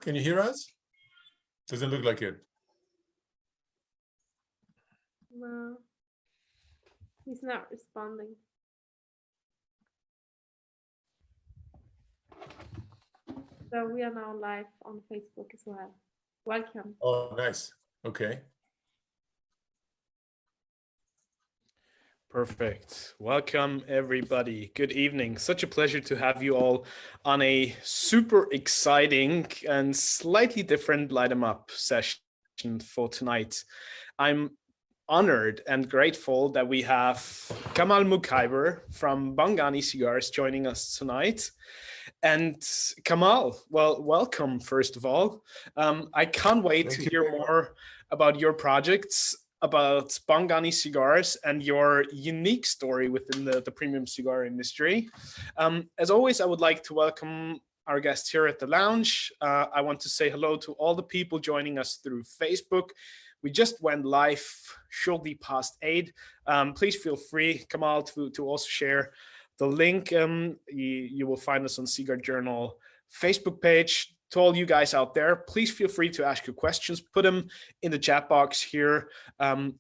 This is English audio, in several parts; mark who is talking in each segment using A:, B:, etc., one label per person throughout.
A: Can you hear us? Doesn't look like it.
B: No, he's not responding. So we are now live on Facebook as well. Welcome.
A: Oh, nice. Okay.
C: Perfect. Welcome, everybody. Good evening. Such a pleasure to have you all on a super exciting and slightly different Light 'em Up session for tonight. I'm honored and grateful that we have Kamal Moukheiber from Bongani Cigars joining us tonight. And Kamal, well, welcome, first of all. I can't wait to hear more about your projects, about Bongani Cigars and your unique story within the premium cigar industry. As always, I would like to welcome our guests here at the lounge. I want to say hello to all the people joining us through Facebook. We just went live shortly past 8. Please feel free, Kamal, to also share the link. You will find us on Cigar Journal Facebook page. To all you guys out there, please feel free to ask your questions. Put them in the chat box here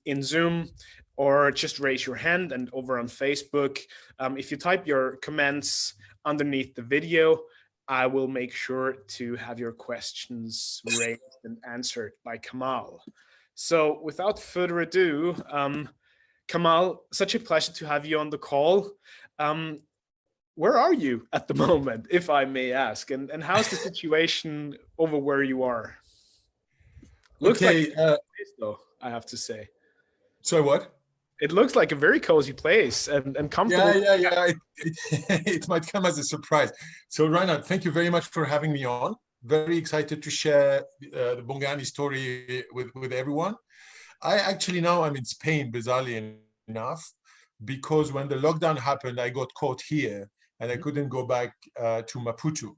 C: in Zoom, or just raise your hand. And over on Facebook, if you type your comments underneath the video, I will make sure to have your questions raised and answered by Kamal. So without further ado, Kamal, such a pleasure to have you on the call. Where are you at the moment, if I may ask, and how's the situation over where you are? Looks
A: okay,
C: like a place, though, I have to say.
A: So what?
C: It looks like a very cozy place and comfortable.
A: Yeah. It might come as a surprise. So Reinhard, thank you very much for having me on. Very excited to share the Bongani story with everyone. Now I'm in Spain, bizarrely enough, because when the lockdown happened, I got caught here and I couldn't go back to Maputo.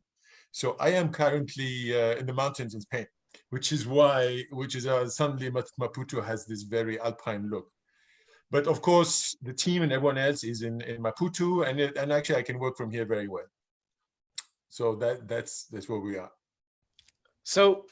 A: So I am currently in the mountains in Spain, which is suddenly Maputo has this very alpine look. But of course, the team and everyone else is in Maputo, and actually I can work from here very well. So that's where we are.
C: So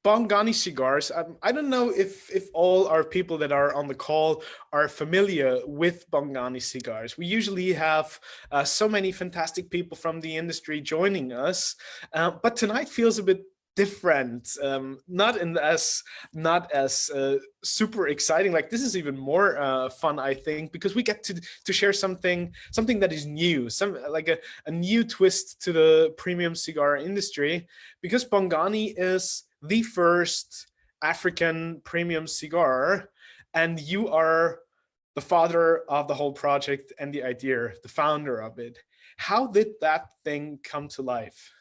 C: Bongani Cigars, I don't know if all our people that are on the call are familiar with Bongani Cigars. We usually have so many fantastic people from the industry joining us, but tonight feels a bit different, not as super exciting. Like, this is even more fun, I think, because we get to share something that is new, like a new twist to the premium cigar industry, because Bongani is the first African premium cigar, and you are the father of the whole project and the idea, the founder of it. How did that thing come to life?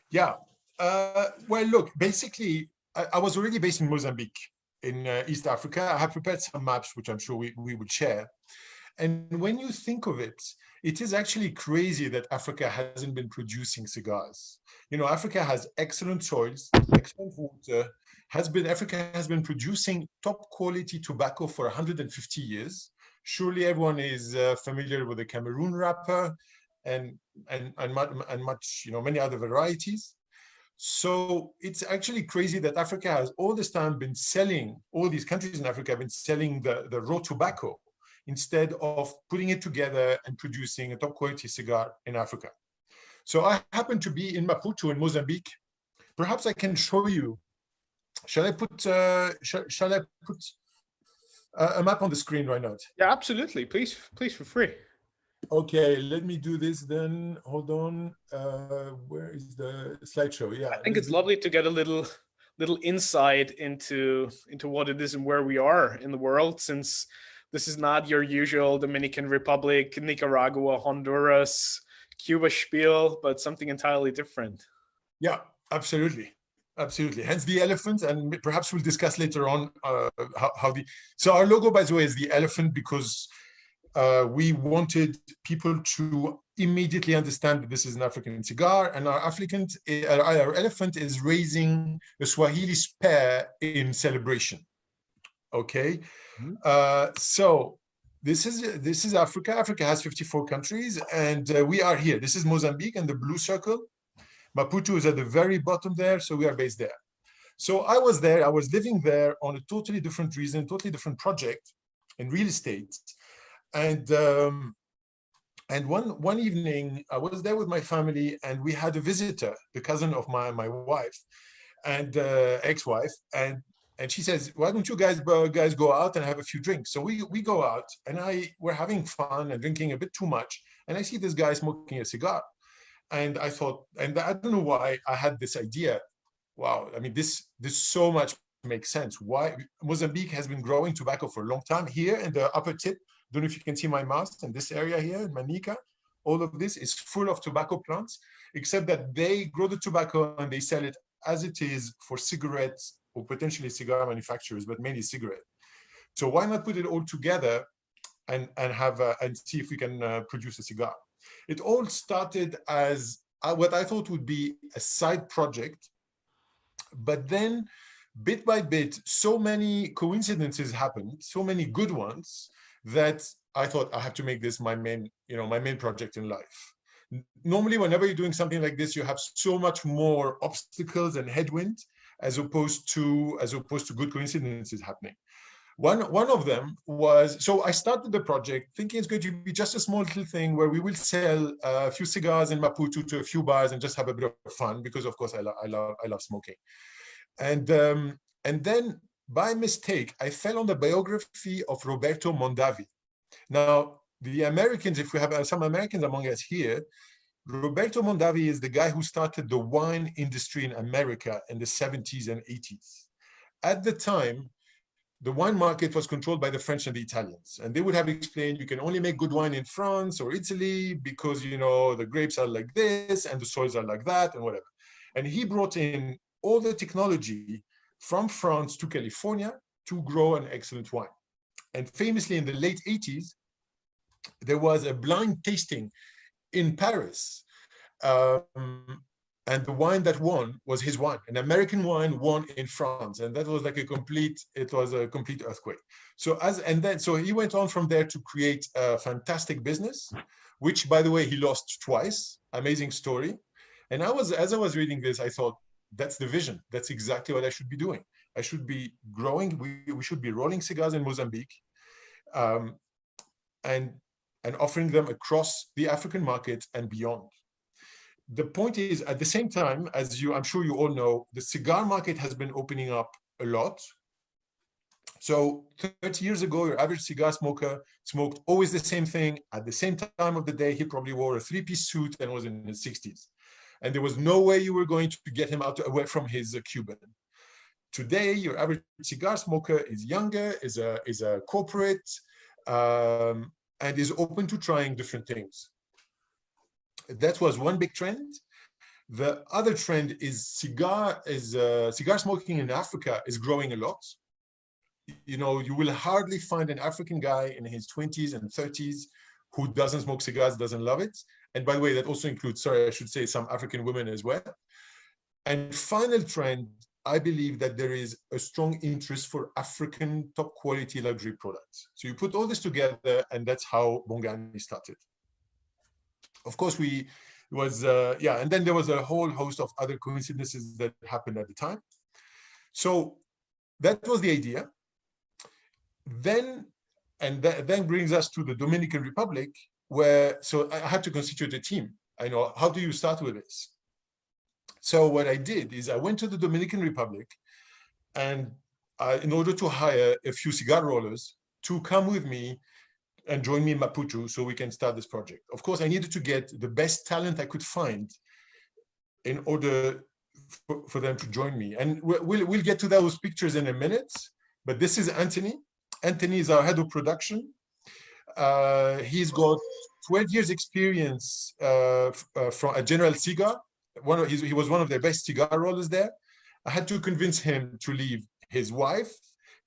A: Yeah. Well, look, basically, I was already based in Mozambique in East Africa. I have prepared some maps, which I'm sure we would share. And when you think of it, it is actually crazy that Africa hasn't been producing cigars. You know, Africa has excellent soils, excellent water. Africa has been producing top quality tobacco for 150 years. Surely everyone is familiar with the Cameroon wrapper and much, many other varieties. So it's actually crazy that Africa has all this time been selling, all these countries in Africa have been selling the raw tobacco instead of putting it together and producing a top quality cigar in Africa. So I happen to be in Maputo in Mozambique. Perhaps I can show you. Shall I put a map on the screen right now?
C: Yeah, absolutely. Please feel free.
A: Okay, let me do this then. Hold on. Where is the slideshow? Yeah,
C: I think it's lovely to get a little insight into what it is and where we are in the world, since this is not your usual Dominican Republic, Nicaragua, Honduras, Cuba spiel, but something entirely different.
A: Yeah, absolutely. Absolutely. Hence the elephant, and perhaps we'll discuss later on so our logo, by the way, is the elephant because we wanted people to immediately understand that this is an African cigar, and our elephant is raising the Swahili spear in celebration. Okay. So this is Africa. Africa has 54 countries, and we are here. This is Mozambique and the blue circle. Maputo is at the very bottom there, so we are based there. So I was there, I was living there on a totally different reason, totally different project in real estate. And one evening, I was there with my family, and we had a visitor, the cousin of my wife, and ex-wife, and she says, "Why don't you guys go out and have a few drinks?" So we go out, and we're having fun and drinking a bit too much, and I see this guy smoking a cigar, and I thought, and I don't know why I had this idea. Wow, I mean, this so much makes sense. Why Mozambique has been growing tobacco for a long time. Here in the upper tip, don't know if you can see my mouth in this area here in Manica. All of this is full of tobacco plants, except that they grow the tobacco and they sell it as it is for cigarettes or potentially cigar manufacturers, but mainly cigarette. So why not put it all together and have and see if we can produce a cigar? It all started as what I thought would be a side project, but then bit by bit, so many coincidences happened, so many good ones, that I thought I have to make this my main project in life. Normally, whenever you're doing something like this, you have so much more obstacles and headwind as opposed to good coincidences happening. One of them was, so I started the project thinking it's going to be just a small little thing where we will sell a few cigars in Maputo to a few bars and just have a bit of fun, because of course I love smoking. And then by mistake, I fell on the biography of Roberto Mondavi. Now, the Americans, if we have some Americans among us here, Roberto Mondavi is the guy who started the wine industry in America in the 70s and 80s. At the time, the wine market was controlled by the French and the Italians. And they would have explained, you can only make good wine in France or Italy because, you know, the grapes are like this and the soils are like that and whatever. And he brought in all the technology from France to California to grow an excellent wine. And famously in the late 80s, there was a blind tasting in Paris. And the wine that won was his wine. An American wine won in France. And that was like a complete earthquake. So he went on from there to create a fantastic business, which, by the way, he lost twice. Amazing story. And as I was reading this, I thought, that's the vision. That's exactly what I should be doing. I should be growing. We should be rolling cigars in Mozambique, and offering them across the African market and beyond. The point is, at the same time, as I'm sure you all know, the cigar market has been opening up a lot. So 30 years ago, your average cigar smoker smoked always the same thing at the same time of the day. He probably wore a three-piece suit and was in his 60s. And there was no way you were going to get him away from his Cuban. Today, your average cigar smoker is younger, is a corporate, and is open to trying different things. That was one big trend. The other trend is cigar smoking in Africa is growing a lot. You know, you will hardly find an African guy in his 20s and 30s who doesn't smoke cigars, doesn't love it. And by the way, that also includes, sorry, I should say, some African women as well. And final trend, I believe that there is a strong interest for African top quality luxury products. So you put all this together, and that's how Bongani started. Of course, and then there was a whole host of other coincidences that happened at the time. So that was the idea. Then brings us to the Dominican Republic, so I had to constitute a team. I know, how do you start with this? So what I did is I went to the Dominican Republic, and in order to hire a few cigar rollers to come with me and join me in Maputo so we can start this project. Of course, I needed to get the best talent I could find in order for them to join me. And we'll get to those pictures in a minute, but this is Anthony. Anthony is our head of production. He's got 12 years experience from a General Cigar. He was one of their best cigar rollers there. I had to convince him to leave his wife,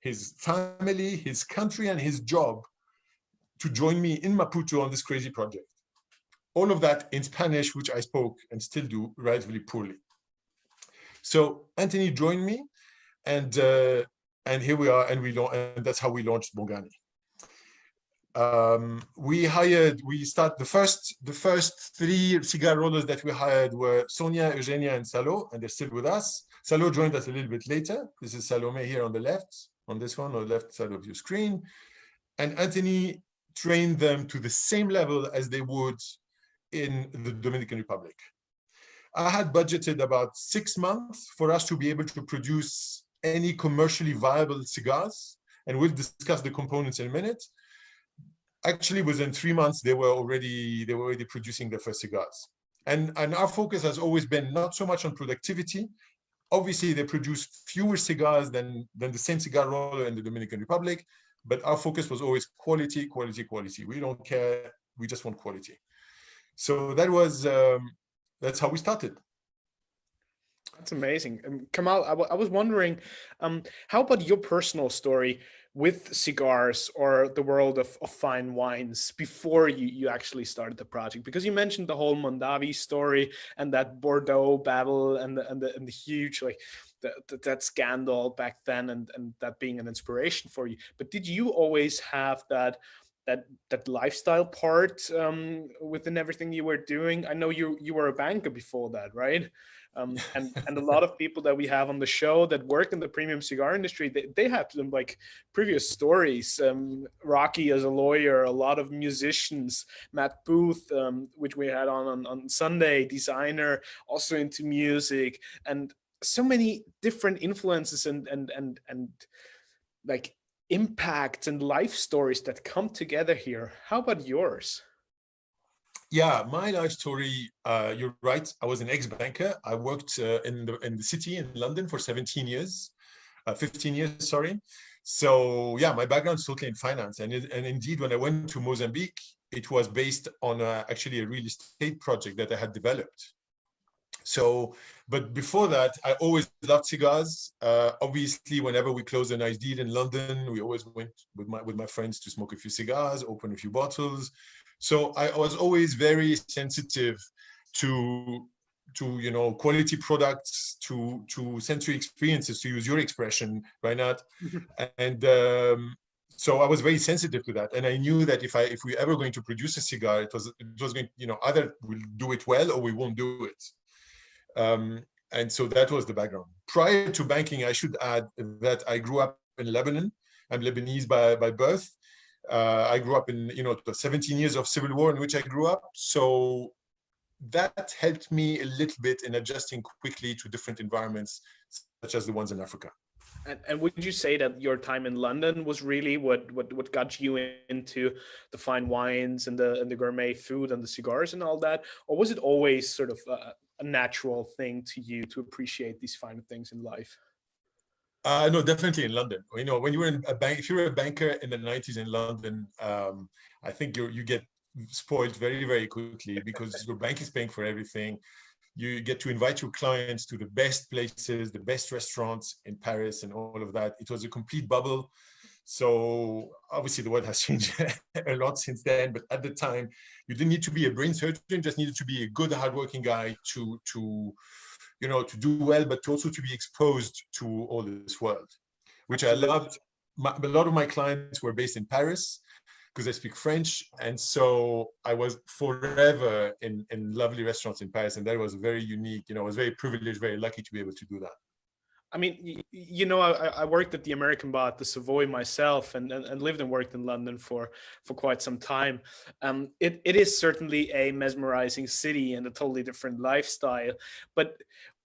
A: his family, his country, and his job to join me in Maputo on this crazy project. All of that in Spanish, which I spoke and still do relatively poorly. So Anthony joined me, and here we are, and that's how we launched Bongani. We start the first 3 cigar rollers that we hired were Sonia, Eugenia, and Salo, and they're still with us. Salo joined us a little bit later. This is Salome here on the left, on this one, on the left side of your screen. And Anthony trained them to the same level as they would in the Dominican Republic. I had budgeted about 6 months for us to be able to produce any commercially viable cigars, and we'll discuss the components in a minute. Actually, within 3 months, they were already producing their first cigars. And our focus has always been not so much on productivity. Obviously, they produce fewer cigars than the same cigar roller in the Dominican Republic, but our focus was always quality, quality, quality. We don't care, we just want quality. So that was, that's how we started.
C: That's amazing. Kamal, I was wondering, how about your personal story with cigars or the world of fine wines before you actually started the project? Because you mentioned the whole Mondavi story and that Bordeaux battle and the huge, like, that scandal back then, and that being an inspiration for you. But did you always have that lifestyle part within everything you were doing? I know you were a banker before that, right? And a lot of people that we have on the show that work in the premium cigar industry, they have some like previous stories. Rocky as a lawyer, a lot of musicians, Matt Booth, which we had on Sunday, designer, also into music, and so many different influences and like impacts and life stories that come together here. How about yours?
A: Yeah, my life story, you're right. I was an ex-banker. I worked in the city in London for 15 years, sorry. So yeah, my background is totally in finance. And indeed, when I went to Mozambique, it was based on actually a real estate project that I had developed. So, but before that, I always loved cigars. Obviously, whenever we closed a nice deal in London, we always went with my friends to smoke a few cigars, open a few bottles. So I was always very sensitive to quality products, to sensory experiences, to use your expression, Reinhard. And so I was very sensitive to that, and I knew that if we ever going to produce a cigar, it was going, either we'll do it well or we won't do it. And so that was the background. Prior to banking, I should add that I grew up in Lebanon. I'm Lebanese by birth. I grew up in, the 17 years of civil war in which I grew up. So that helped me a little bit in adjusting quickly to different environments, such as the ones in Africa.
C: And would you say that your time in London was really what got you into the fine wines and the gourmet food and the cigars and all that? Or was it always sort of a natural thing to you to appreciate these fine things in life?
A: No, definitely in London. When you were in a bank, if you were a banker in the 90s in London, I think you get spoiled very, very quickly because your bank is paying for everything. You get to invite your clients to the best places, the best restaurants in Paris and all of that. It was a complete bubble. So obviously the world has changed a lot since then, but at the time you didn't need to be a brain surgeon, just needed to be a good, hardworking guy to do well, but also to be exposed to all this world, which Absolutely. I loved. A lot of my clients were based in Paris because I speak French. And so I was forever in lovely restaurants in Paris. And that was very unique. I was very privileged, very lucky to be able to do that.
C: I mean, I worked at the American Bar at the Savoy myself and lived and worked in London for quite some time. It is certainly a mesmerizing city and a totally different lifestyle. But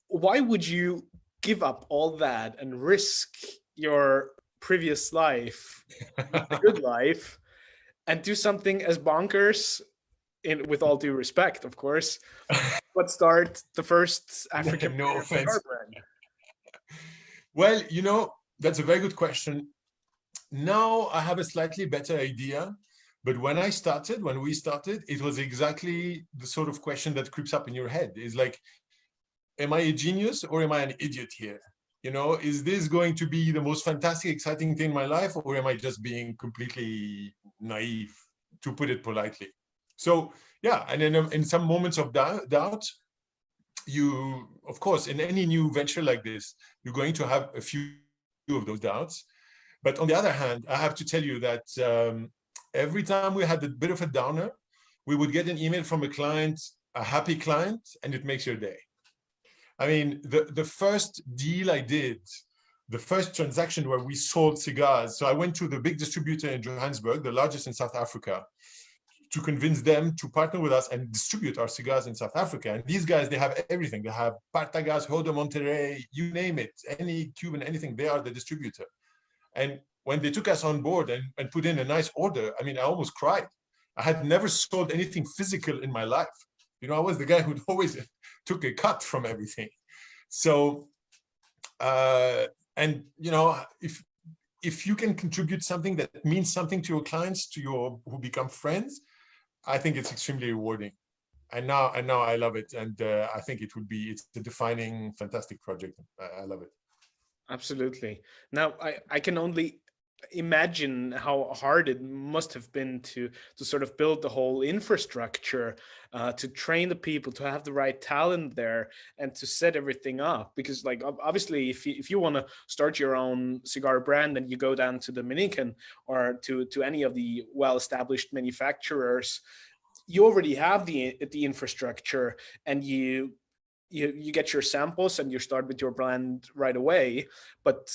C: why would you give up all that and risk your previous life, the good life, and do something as bonkers, with all due respect, of course, but start the first African cigar brand?
A: Well, that's a very good question. Now I have a slightly better idea, but when we started, it was exactly the sort of question that creeps up in your head. Is like, am I a genius or am I an idiot here? Is this going to be the most fantastic, exciting thing in my life, or am I just being completely naive, to put it politely? So yeah, and then in some moments of doubt, you, of course, in any new venture like this, you're going to have a few of those doubts. But on the other hand, I have to tell you that every time we had a bit of a downer, we would get an email from a client, a happy client, and it makes your day. I mean, the first deal I did, the first transaction where we sold cigars. So I went to the big distributor in Johannesburg, the largest in South Africa, to convince them to partner with us and distribute our cigars in South Africa. And these guys, they have everything. They have Partagas, Rodo Monterrey, you name it, any Cuban, anything, they are the distributor. And when they took us on board and put in a nice order, I mean, I almost cried. I had never sold anything physical in my life. You know, I was the guy who always took a cut from everything. So, and you know, if you can contribute something that means something to your clients, who become friends, I think it's extremely rewarding. And now I love it. And I think it's a defining, fantastic project. I love it.
C: Absolutely. Now, I can only imagine how hard it must have been to sort of build the whole infrastructure, to train the people, to have the right talent there, and to set everything up. Because, like, obviously, if you want to start your own cigar brand and you go down to the Dominican or to any of the well-established manufacturers, you already have the infrastructure, and you get your samples and you start with your brand right away. But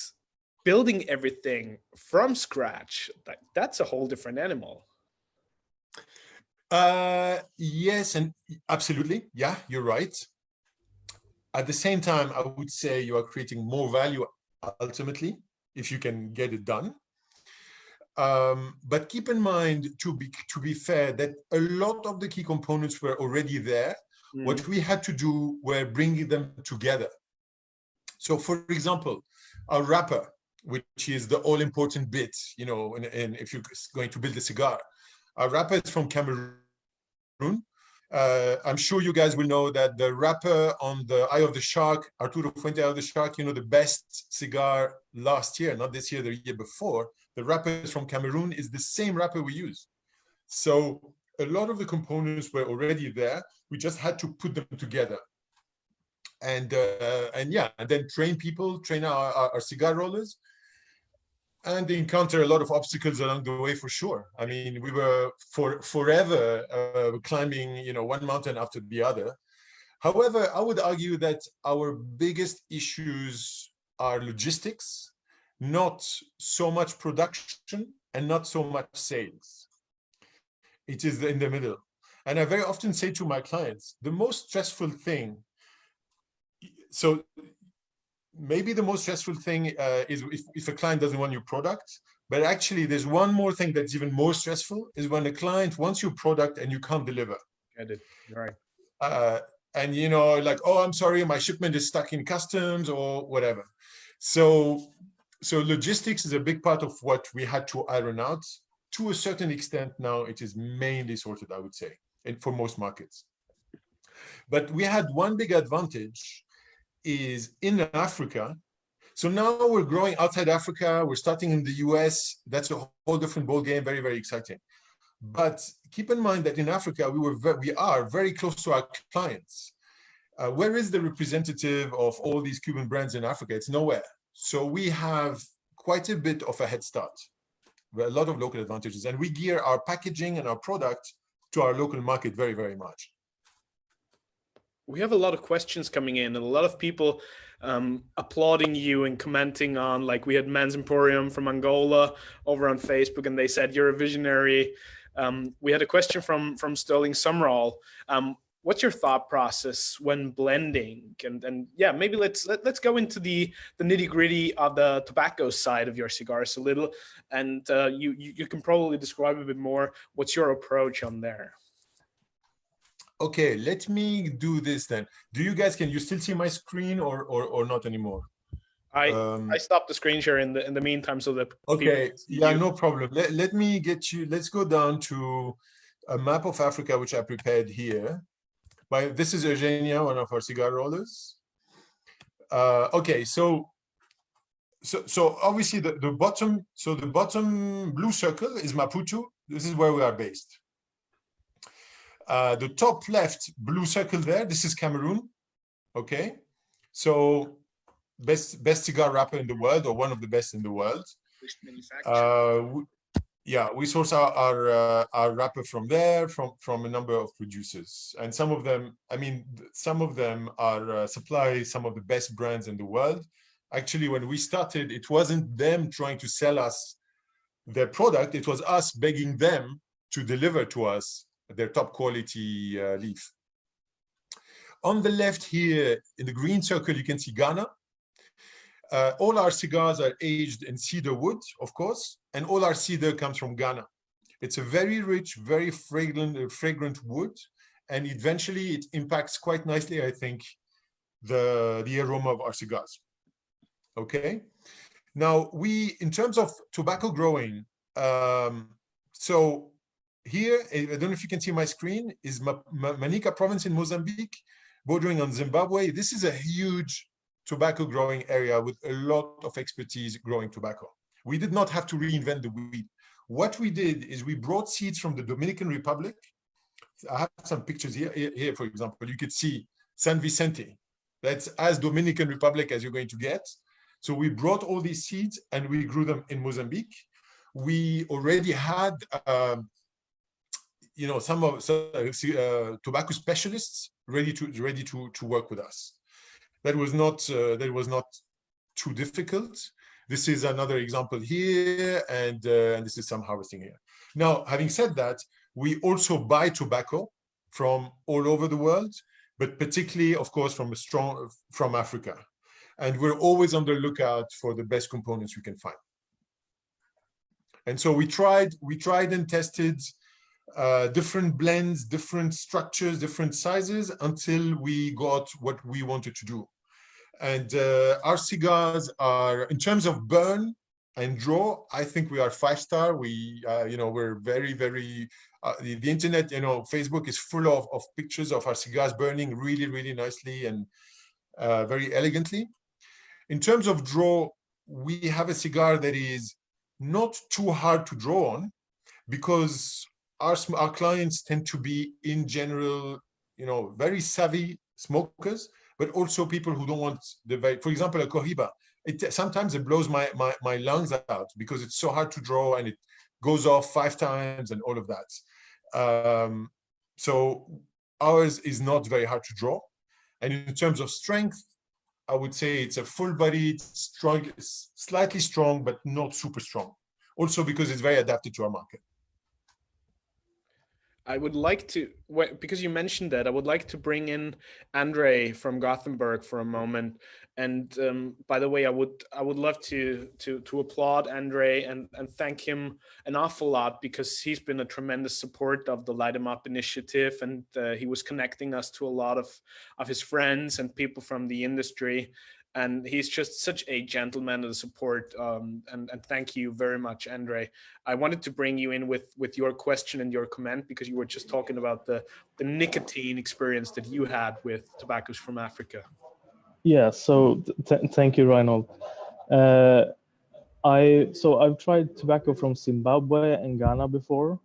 C: building everything from scratch, that's a whole different animal.
A: Yes, and absolutely. Yeah, you're right. At the same time, I would say you are creating more value ultimately if you can get it done. But keep in mind, to be fair, that a lot of the key components were already there. What we had to do were bringing them together. So, for example, a wrapper, which is the all-important bit, you know, and if you're going to build a cigar, a wrapper is from Cameroon. I'm sure you guys will know that the wrapper on the Eye of the Shark, Arturo Fuente Eye of the Shark, you know, the best cigar last year, not this year, the year before, the wrapper is from Cameroon, is the same wrapper we use. So a lot of the components were already there. We just had to put them together. And yeah, and then train our cigar rollers, and encounter a lot of obstacles along the way, for sure. I mean, we were forever climbing, you know, one mountain after the other. However, I would argue that our biggest issues are logistics, not so much production and not so much sales. It is in the middle. And I very often say to my clients, the most stressful thing, so maybe the most stressful thing is if a client doesn't want your product, but actually there's one more thing that's even more stressful, is when a client wants your product and you can't deliver.
C: Get it. Right.
A: And you know, like, oh, I'm sorry, my shipment is stuck in customs or whatever. So logistics is a big part of what we had to iron out. To a certain extent now, it is mainly sorted, I would say, and for most markets. But we had one big advantage, is in Africa. So now we're growing outside Africa. We're starting in the US. That's a whole different ball game. Very, very exciting. But keep in mind that in Africa, we are very close to our clients. Where is the representative of all these Cuban brands in Africa? It's nowhere. So we have quite a bit of a head start, a lot of local advantages. And we gear our packaging and our product to our local market very, very much.
C: We have a lot of questions coming in, and a lot of people applauding you and commenting on, like, we had Men's Emporium from Angola over on Facebook, and they said you're a visionary. We had a question from Sterling Summerall. What's your thought process when blending? And yeah, maybe let's go into the nitty gritty of the tobacco side of your cigars a little, and you can probably describe a bit more. What's your approach on there?
A: Okay, let me do this then. Can you still see my screen or not anymore?
C: I stopped the screen share in the meantime, so that
A: okay, yeah, no problem. Let me get you. Let's go down to a map of Africa, which I prepared here. This is Eugenia, one of our cigar rollers. Okay, so obviously the bottom blue circle is Maputo. This is where we are based. The top left blue circle there, this is Cameroon. Okay, so best cigar wrapper in the world, or one of the best in the world. Yeah, we source our wrapper from there, from a number of producers, and some of them, I mean, some of them are supply some of the best brands in the world. Actually, when we started, it wasn't them trying to sell us their product; it was us begging them to deliver to us their top quality leaf. On the left here, in the green circle, you can see Ghana. All our cigars are aged in cedar wood, of course, and all our cedar comes from Ghana. It's a very rich, very fragrant wood, and eventually it impacts quite nicely, I think, the aroma of our cigars. Okay. Now, in terms of tobacco growing, so here, I don't know if you can see my screen, is Manica province in Mozambique, bordering on Zimbabwe. This is a huge tobacco growing area with a lot of expertise growing tobacco. We did not have to reinvent the wheel. What we did is we brought seeds from the Dominican Republic. I have some pictures here. Here, for example, you could see San Vicente. That's as Dominican Republic as you're going to get. So we brought all these seeds and we grew them in Mozambique. We already had, some tobacco specialists ready to work with us. That was not too difficult. This is another example here, and this is some harvesting here. Now, having said that, we also buy tobacco from all over the world, but particularly, of course, from Africa. And we're always on the lookout for the best components we can find. And so we tried and tested different blends, different structures, different sizes until we got what we wanted to do. And our cigars are, in terms of burn and draw, I think we are 5-star. We're very, very, the internet, Facebook is full of pictures of our cigars burning really, really nicely and very elegantly. In terms of draw, we have a cigar that is not too hard to draw on because our clients tend to be, in general, very savvy smokers, but also people who don't want for example, a Cohiba. Sometimes it blows my lungs out because it's so hard to draw and it goes off 5 times and all of that. So ours is not very hard to draw. And in terms of strength, I would say it's a full-bodied, strong, slightly strong, but not super strong. Also because it's very adapted to our market.
C: I would like to, because you mentioned that, I would like to bring in Andre from Gothenburg for a moment. And by the way, I would love to applaud Andre and thank him an awful lot, because he's been a tremendous support of the Light 'em Up initiative, and he was connecting us to a lot of his friends and people from the industry. And he's just such a gentleman of the support. And thank you very much, Andre. I wanted to bring you in with your question and your comment, because you were just talking about the nicotine experience that you had with tobaccos from Africa.
D: Yeah, so thank you, Reinhold. I've tried tobacco from Zimbabwe and Ghana before.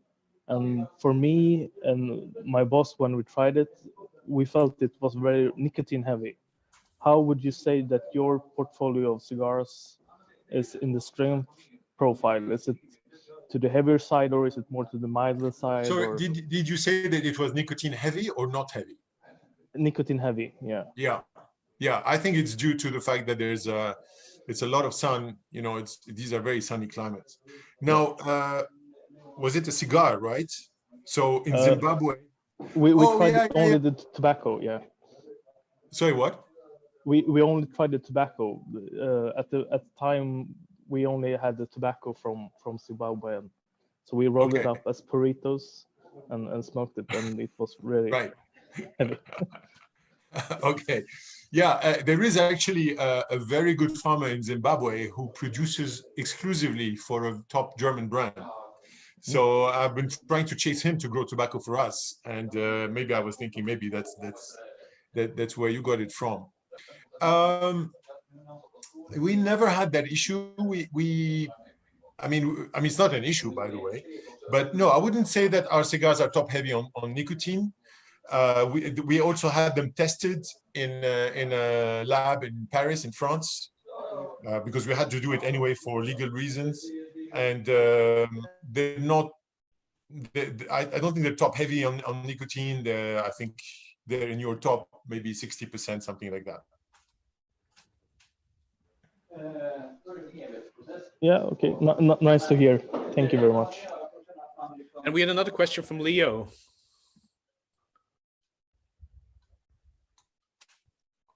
D: And for me and my boss, when we tried it, we felt it was very nicotine heavy. How would you say that your portfolio of cigars is in the strength profile? Is it to the heavier side, or is it more to the milder side?
A: So did you say that it was nicotine heavy or not heavy?
D: Nicotine heavy, yeah.
A: Yeah. I think it's due to the fact that it's a lot of sun. These are very sunny climates. Now, was it a cigar, right? So in Zimbabwe,
D: we tried only the tobacco, yeah.
A: Sorry, what?
D: We only tried the tobacco. At the time, we only had the tobacco from Zimbabwe, so we rolled it up as burritos and smoked it, and it was really heavy.
A: Okay, yeah, there is actually a very good farmer in Zimbabwe who produces exclusively for a top German brand. So I've been trying to chase him to grow tobacco for us, and maybe I was thinking maybe that's where you got it from. We never had that issue. I mean, it's not an issue, by the way, but no, I wouldn't say that our cigars are top heavy on nicotine. We also had them tested in a lab in Paris, in France, because we had to do it anyway for legal reasons. and they're not. I don't think they're top heavy on nicotine. I think they're in your top maybe 60%, something like that.
D: Yeah, okay. Nice to hear. Thank you very much.
C: And we had another question from Leo.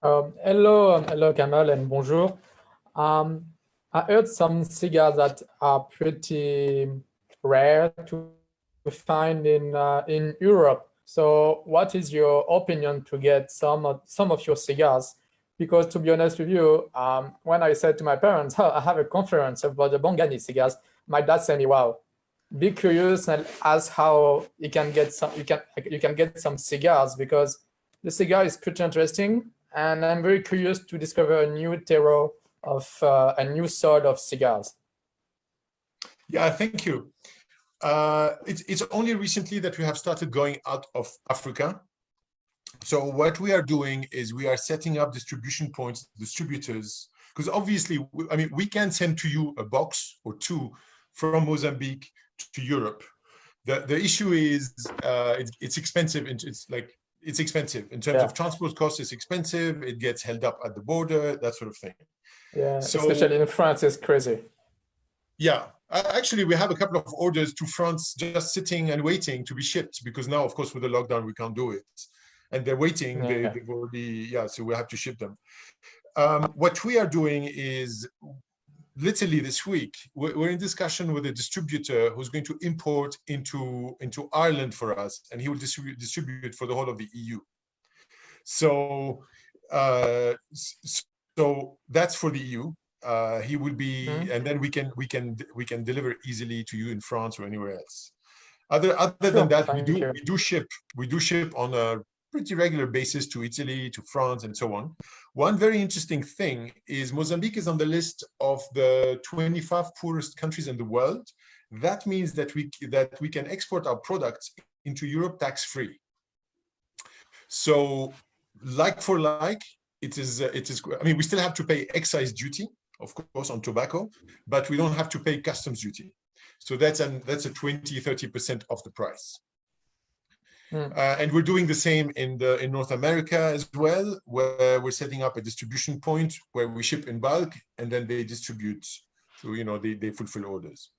E: Hello, Kamal, and bonjour. I heard some cigars that are pretty rare to find in Europe. So, what is your opinion to get some of your cigars? Because to be honest with you, when I said to my parents, "Oh, I have a conference about the Bongani cigars," my dad said, "Wow, be curious and ask how you can get some cigars, because the cigar is pretty interesting, and I'm very curious to discover a new terroir of a new sort of cigars."
A: Yeah, thank you. It's only recently that we have started going out of Africa. So what we are doing is we are setting up distribution points, distributors, because obviously, I mean, we can send to you a box or two from Mozambique to Europe. The issue is it's expensive. It's expensive in terms of transport costs. It's expensive. It gets held up at the border, that sort of thing.
E: Yeah,
A: so,
E: especially in France, it's crazy.
A: Yeah, actually, we have a couple of orders to France just sitting and waiting to be shipped, because now, of course, with the lockdown, we can't do it. And they're waiting.
E: Yeah.
A: They've already, so we have to ship them. What we are doing is, literally this week, we're in discussion with a distributor who's going to import into Ireland for us, and he will distribute for the whole of the EU. So, so that's for the EU. He will be, and then we can deliver easily to you in France or anywhere else. Other than that, we do ship on a pretty regular basis to Italy, to France, and so on. One very interesting thing is Mozambique is on the list of the 25 poorest countries in the world. That means that we can export our products into Europe tax-free. So, like for like, it is. I mean, we still have to pay excise duty, of course, on tobacco, but we don't have to pay customs duty. So that's a 20-30% of the price. And we're doing the same in North America as well, where we're setting up a distribution point where we ship in bulk and then they distribute. So, they fulfill orders.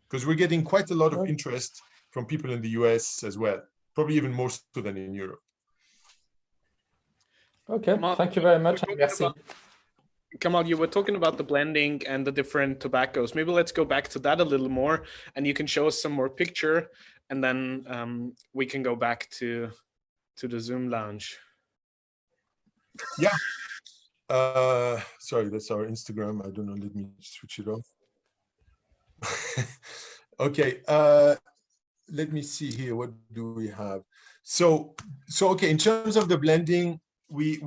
A: Because we're getting quite a lot of interest from people in the US as well, probably even more so than in Europe.
E: Okay, thank you very much. Merci.
C: Kamal, you were talking about the blending and the different tobaccos. Maybe let's go back to that a little more, and you can show us some more picture, and then we can go back to the Zoom lounge.
A: Yeah. Sorry, that's our Instagram. I don't know. Let me switch it off. Okay. Let me see here. What do we have? So okay. In terms of the blending, we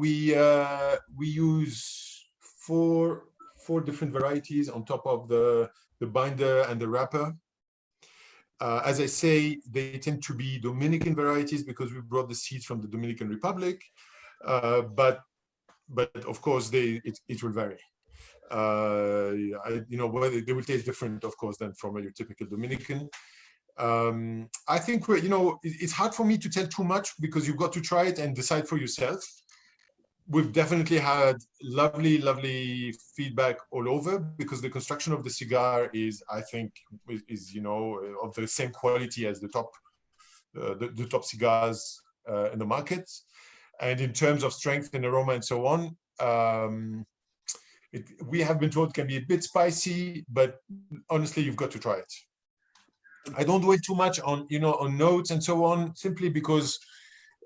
A: use four different varieties on top of the binder and the wrapper. As I say, they tend to be Dominican varieties because we brought the seeds from the Dominican Republic, but of course it will vary. Whether they will taste different, of course, than from your typical Dominican. I think it's hard for me to tell too much because you've got to try it and decide for yourself. We've definitely had lovely feedback all over because the construction of the cigar is, I think, of the same quality as the top cigars in the market. And in terms of strength and aroma and so on, we have been told it can be a bit spicy, but honestly, you've got to try it. I don't dwell too much on notes and so on, simply because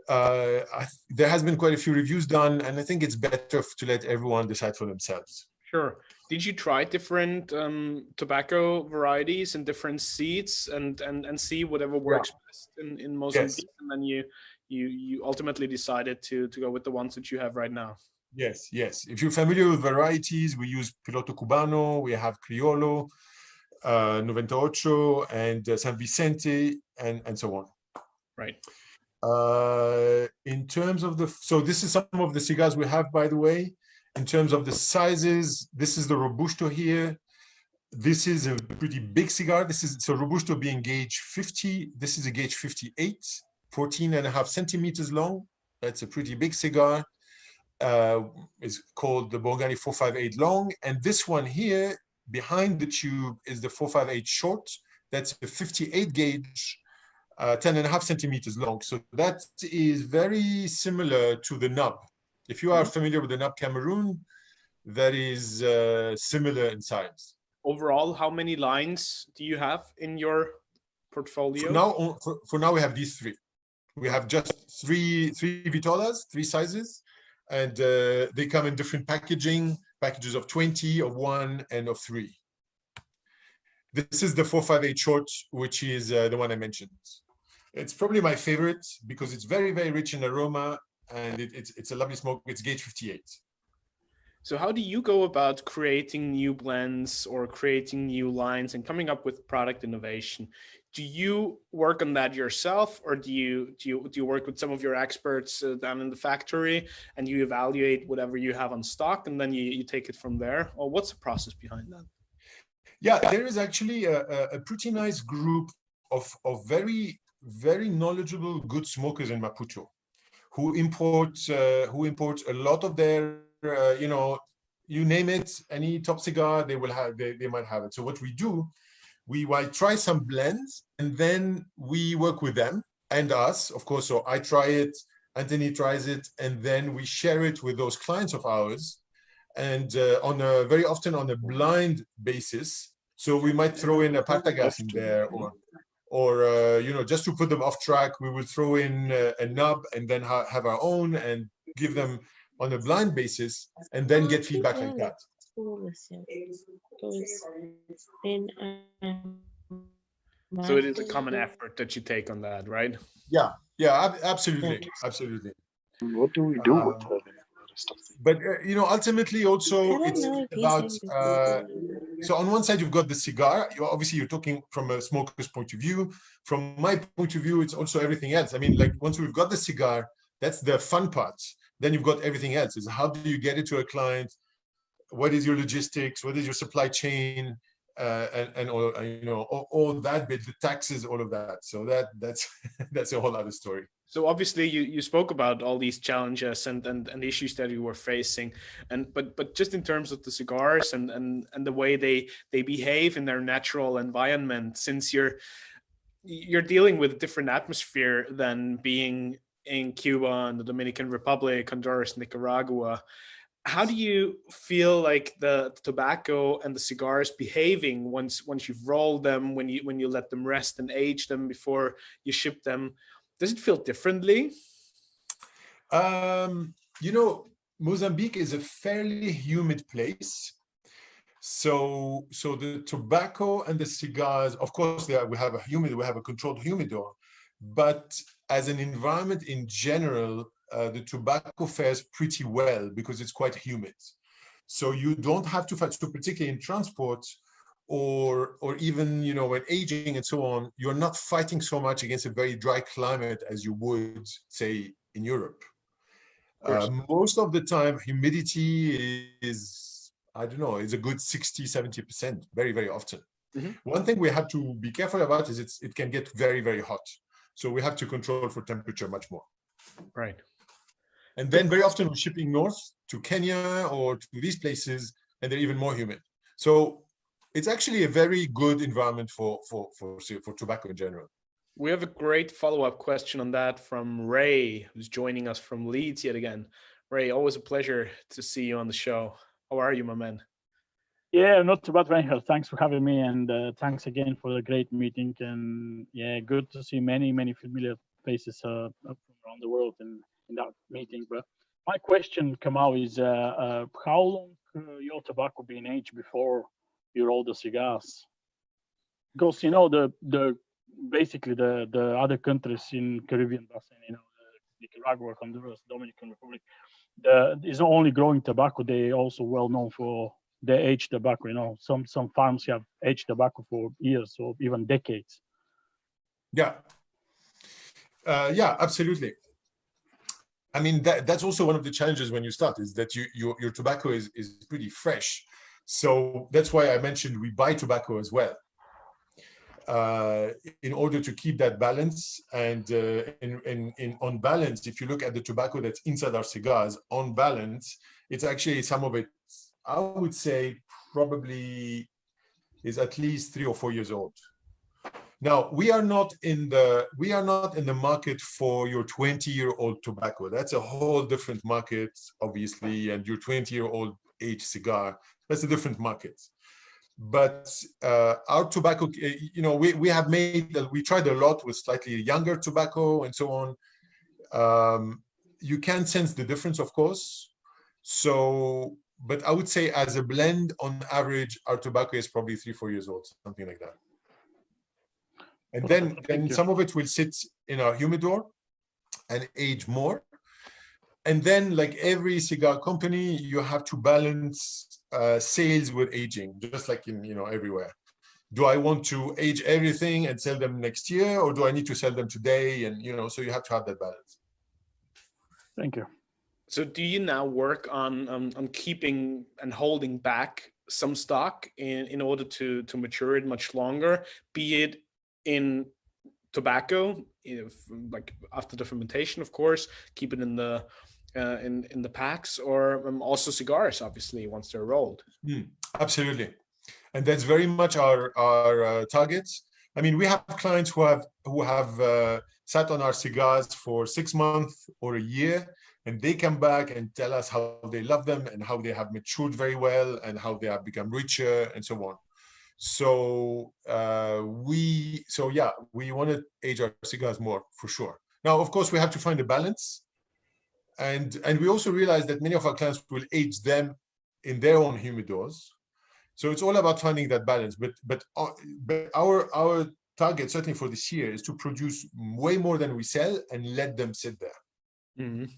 A: there has been quite a few reviews done, and I think it's better to let everyone decide for themselves.
C: Sure. Did you try different tobacco varieties and different seeds and see whatever works best in Mozambique? Yes. And then you ultimately decided to go with the ones that you have right now?
A: Yes. If you're familiar with varieties, we use Piloto Cubano, we have Criollo, 98, and San Vicente, and so on.
C: Right.
A: In terms of so this is some of the cigars we have, by the way. In terms of the sizes, this is the Robusto here. This is a pretty big cigar. This is so Robusto being gauge 50. This is a gauge 58, 14.5 centimeters long. That's a pretty big cigar. It's called the Bongani 458 long. And this one here behind the tube is the 458 short. That's a 58 gauge, 10.5 centimeters long. So that is very similar to the nub. If you are familiar with the nub Cameroon, that is similar in size.
C: Overall, how many lines do you have in your portfolio?
A: For now, we have these three. We have just three vitolas, 3 sizes, and they come in different packages of 20, of 1, and of 3. This is the 458 short, which is the one I mentioned. It's probably my favorite because it's very, very rich in aroma, and it's a lovely smoke. It's gauge 58.
C: So how do you go about creating new blends or creating new lines and coming up with product innovation? Do you work on that yourself, or do you work with some of your experts down in the factory and you evaluate whatever you have on stock and then you take it from there? Or what's the process behind that?
A: Yeah, there is actually a pretty nice group of very, very knowledgeable, good smokers in Maputo who import a lot of their you name it, any top cigar, they will have, they might have it. So what we do, we try some blends and then we work with them and us, of course. So I try it, Anthony tries it, and then we share it with those clients of ours, and very often on a blind basis. So we might throw in a Partagas in there, or just to put them off track, we will throw in a nub and then have our own and give them on a blind basis, and then get feedback like that.
C: So it is a common effort that you take on that, right?
A: Yeah, absolutely.
F: What do we do with stuff?
A: But ultimately, also it's about. So on one side, you've got the cigar. You're talking from a smoker's point of view. From my point of view, it's also everything else. I mean, like once we've got the cigar, that's the fun part. Then you've got everything else. Is how do you get it to a client? What is your logistics? What is your supply chain? And all that bit, the taxes, all of that. So that's a whole other story.
C: So obviously you spoke about all these challenges and issues that you were facing, but just in terms of the cigars and the way they behave in their natural environment, since you're dealing with a different atmosphere than being in Cuba and the Dominican Republic, Honduras, Nicaragua. How do you feel like the tobacco and the cigars behaving once you've rolled them, when you let them rest and age them before you ship them? Does it feel differently?
A: Mozambique is a fairly humid place. So the tobacco and the cigars, of course, we have a controlled humidor, but as an environment in general, the tobacco fares pretty well because it's quite humid. So you don't have to fight, so particularly in transport or even, when aging and so on, you're not fighting so much against a very dry climate as you would, say, in Europe. Most of the time, humidity is, I don't know, is a good 60, 70%, very, very often. Mm-hmm. One thing we have to be careful about is it can get very, very hot. So we have to control for temperature much more.
C: Right.
A: And then very often we're shipping north to Kenya or to these places, and they're even more humid. So it's actually a very good environment for tobacco in general.
C: We have a great follow-up question on that from Ray, who's joining us from Leeds yet again. Ray, always a pleasure to see you on the show. How are you, my man?
G: Yeah, not too bad, Reinhard. Thanks for having me, and thanks again for the great meeting. And yeah, good to see many familiar faces from around the world in that meeting. But my question, Kamal, is how long your tobacco being aged before you roll the cigars? Because basically the other countries in Caribbean basin, Nicaragua, Honduras, Dominican Republic, is not only growing tobacco, they also well known for the aged tobacco. Some farms have aged tobacco for years or even decades.
A: Yeah, absolutely. I mean, that's also one of the challenges when you start, is that your tobacco is pretty fresh. So that's why I mentioned we buy tobacco as well, in order to keep that balance. And on balance, if you look at the tobacco that's inside our cigars, on balance, it's actually some of it, I would say, probably is at least 3 or 4 years old. Now, we are not in the market for your 20-year-old tobacco. That's a whole different market, obviously, and your 20-year-old age cigar, that's a different market. But our tobacco, we tried a lot with slightly younger tobacco and so on. You can sense the difference, of course. So, but I would say as a blend, on average, our tobacco is probably 3 or 4 years old, something like that. And then some of it will sit in our humidor and age more. And then, like every cigar company, you have to balance sales with aging, just like in everywhere. Do I want to age everything and sell them next year, or do I need to sell them today? And so you have to have that balance.
G: Thank you.
C: So do you now work on keeping and holding back some stock in order to mature it much longer, be it in tobacco, like after the fermentation, of course, keep it in the packs, or also cigars, obviously, once they're rolled?
A: Absolutely, and that's very much our targets. I mean, we have clients who have sat on our cigars for 6 months or a year, and they come back and tell us how they love them and how they have matured very well and how they have become richer and so on. So we want to age our cigars more, for sure. Now, of course, we have to find a balance, and we also realize that many of our clients will age them in their own humidors. So it's all about finding that balance. But our target, certainly for this year, is to produce way more than we sell and let them sit there.
C: Mm-hmm.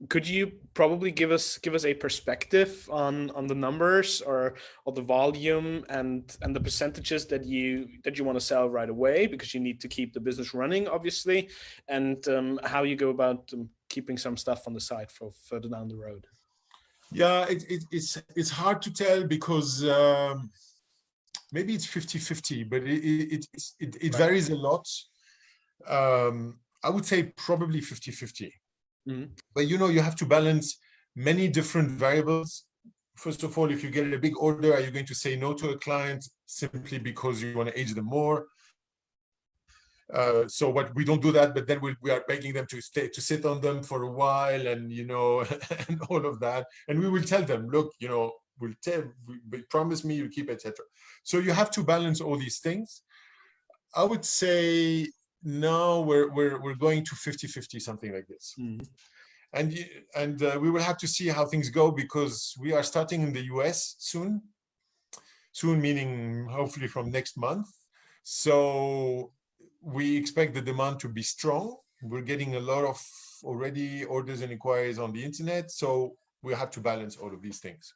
C: Could you probably give us a perspective on the numbers or the volume and the percentages that you want to sell right away, because you need to keep the business running, obviously, and how you go about keeping some stuff on the side for further down the road?
A: Yeah, it's hard to tell, because maybe it's 50-50, but it varies a lot. I would say probably 50-50. Mm-hmm. But you have to balance many different variables. First of all, if you get a big order, are you going to say no to a client simply because you want to age them more? So what we don't do that, but then we are begging them to sit on them for a while, and and all of that. And we will tell them, look, we promise me you keep, etc. So you have to balance all these things. I would say now we're going to 50-50, something like this. Mm-hmm. And we will have to see how things go, because we are starting in the US soon meaning hopefully from next month. So we expect the demand to be strong. We're getting a lot of already orders and inquiries on the internet, so we have to balance all of these things.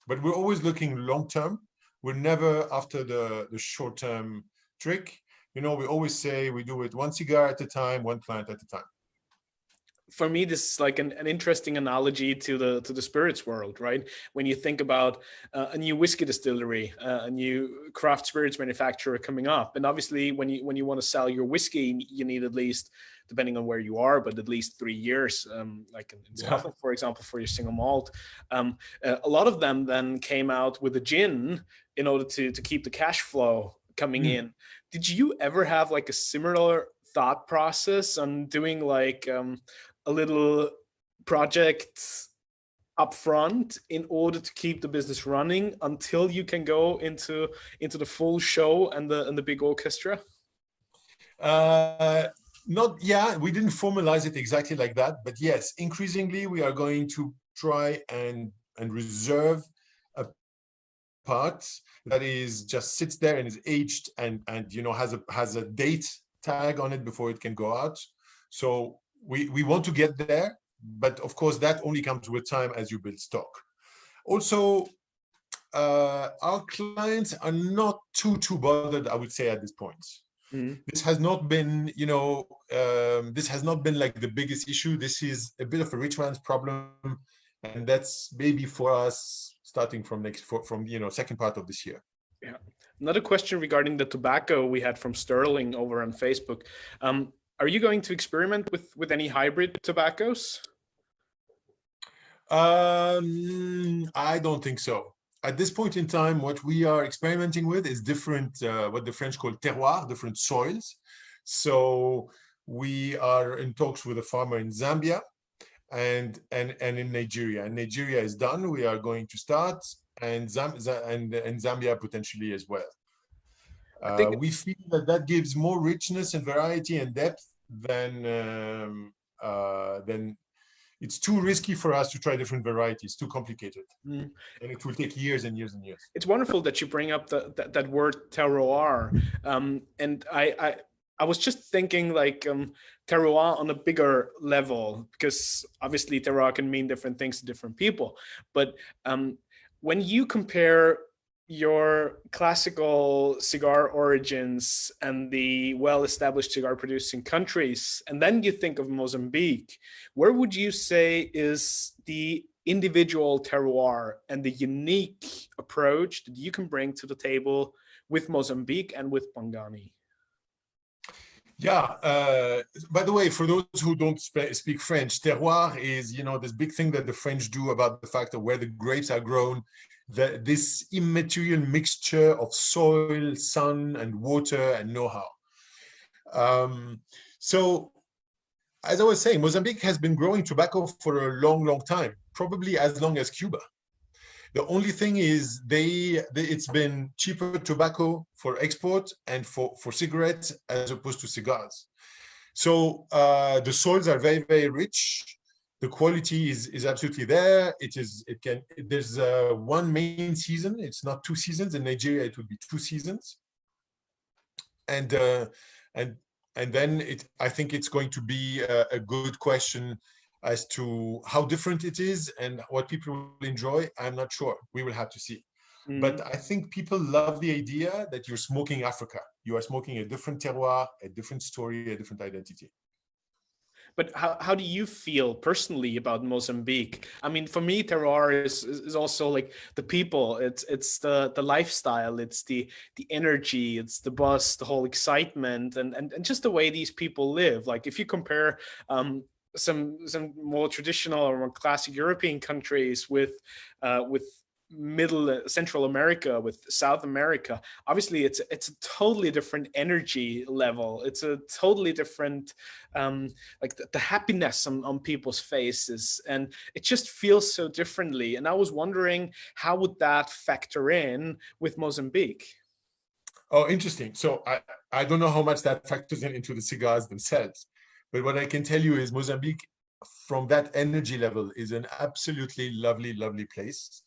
A: But we're always looking long term. We're never after the short term trick. We always say we do it one cigar at a time, one client at a time.
C: For me, this is like an interesting analogy to the spirits world, right? When you think about a new whiskey distillery, a new craft spirits manufacturer coming up, and obviously when you want to sell your whiskey, you need at least, depending on where you are, but at least 3 years, like in Scotland, for example, for your single malt. A lot of them then came out with a gin in order to keep the cash flow coming in. Did you ever have like a similar thought process on doing like a little project up front in order to keep the business running until you can go into the full show and the big orchestra?
A: We didn't formalize it exactly like that, but yes, increasingly we are going to try and reserve a part that is just sits there and is aged and has a date tag on it before it can go out. So we want to get there, but of course that only comes with time as you build stock. Also, our clients are not too bothered, I would say, at this point. Mm-hmm. This has not been, like the biggest issue. This is a bit of a rich man's problem, and that's maybe for us starting from second part of this year.
C: Yeah. Another question regarding the tobacco we had from Sterling over on Facebook. Are you going to experiment with any hybrid tobaccos?
A: I don't think so. At this point in time, what we are experimenting with is different, what the French call terroir, different soils. So we are in talks with a farmer in Zambia and in Nigeria. And Nigeria is done. We are going to start, and Zambia potentially as well. We feel that gives more richness and variety and depth than it's too risky for us to try different varieties, too complicated. And it will take years and years and years.
C: It's wonderful that you bring up that word terroir. And I was just thinking like terroir on a bigger level, because obviously terroir can mean different things to different people. But when you compare your classical cigar origins and the well-established cigar producing countries, and then you think of Mozambique, where would you say is the individual terroir and the unique approach that you can bring to the table with Mozambique and with Bongani?
A: Yeah, by the way, for those who don't speak French, terroir is, this big thing that the French do about the fact of where the grapes are grown, this immaterial mixture of soil, sun, and water and know-how. So, as I was saying, Mozambique has been growing tobacco for a long, long time, probably as long as Cuba. The only thing is it's been cheaper tobacco for export and for cigarettes as opposed to cigars. So the soils are very, very rich. The quality is absolutely there. There's one main season. It's not 2 seasons. In Nigeria, it would be 2 seasons. And then I think it's going to be a good question as to how different it is and what people will enjoy. I'm not sure. We will have to see. But I think people love the idea that you're smoking Africa. You are smoking a different terroir, a different story, a different identity.
C: But how do you feel personally about Mozambique? I mean, for me, terroir is also like the people. It's the lifestyle. It's the energy. It's the buzz, the whole excitement, and just the way these people live. Like if you compare some more traditional or more classic European countries with Central America, with South America, obviously it's a totally different energy level. It's a totally different like the happiness on people's faces, and it just feels so differently. And I was wondering, how would that factor in with Mozambique?
A: Oh, interesting. So I don't know how much that factors into the cigars themselves, but what I can tell you is Mozambique, from that energy level, is an absolutely lovely, lovely place.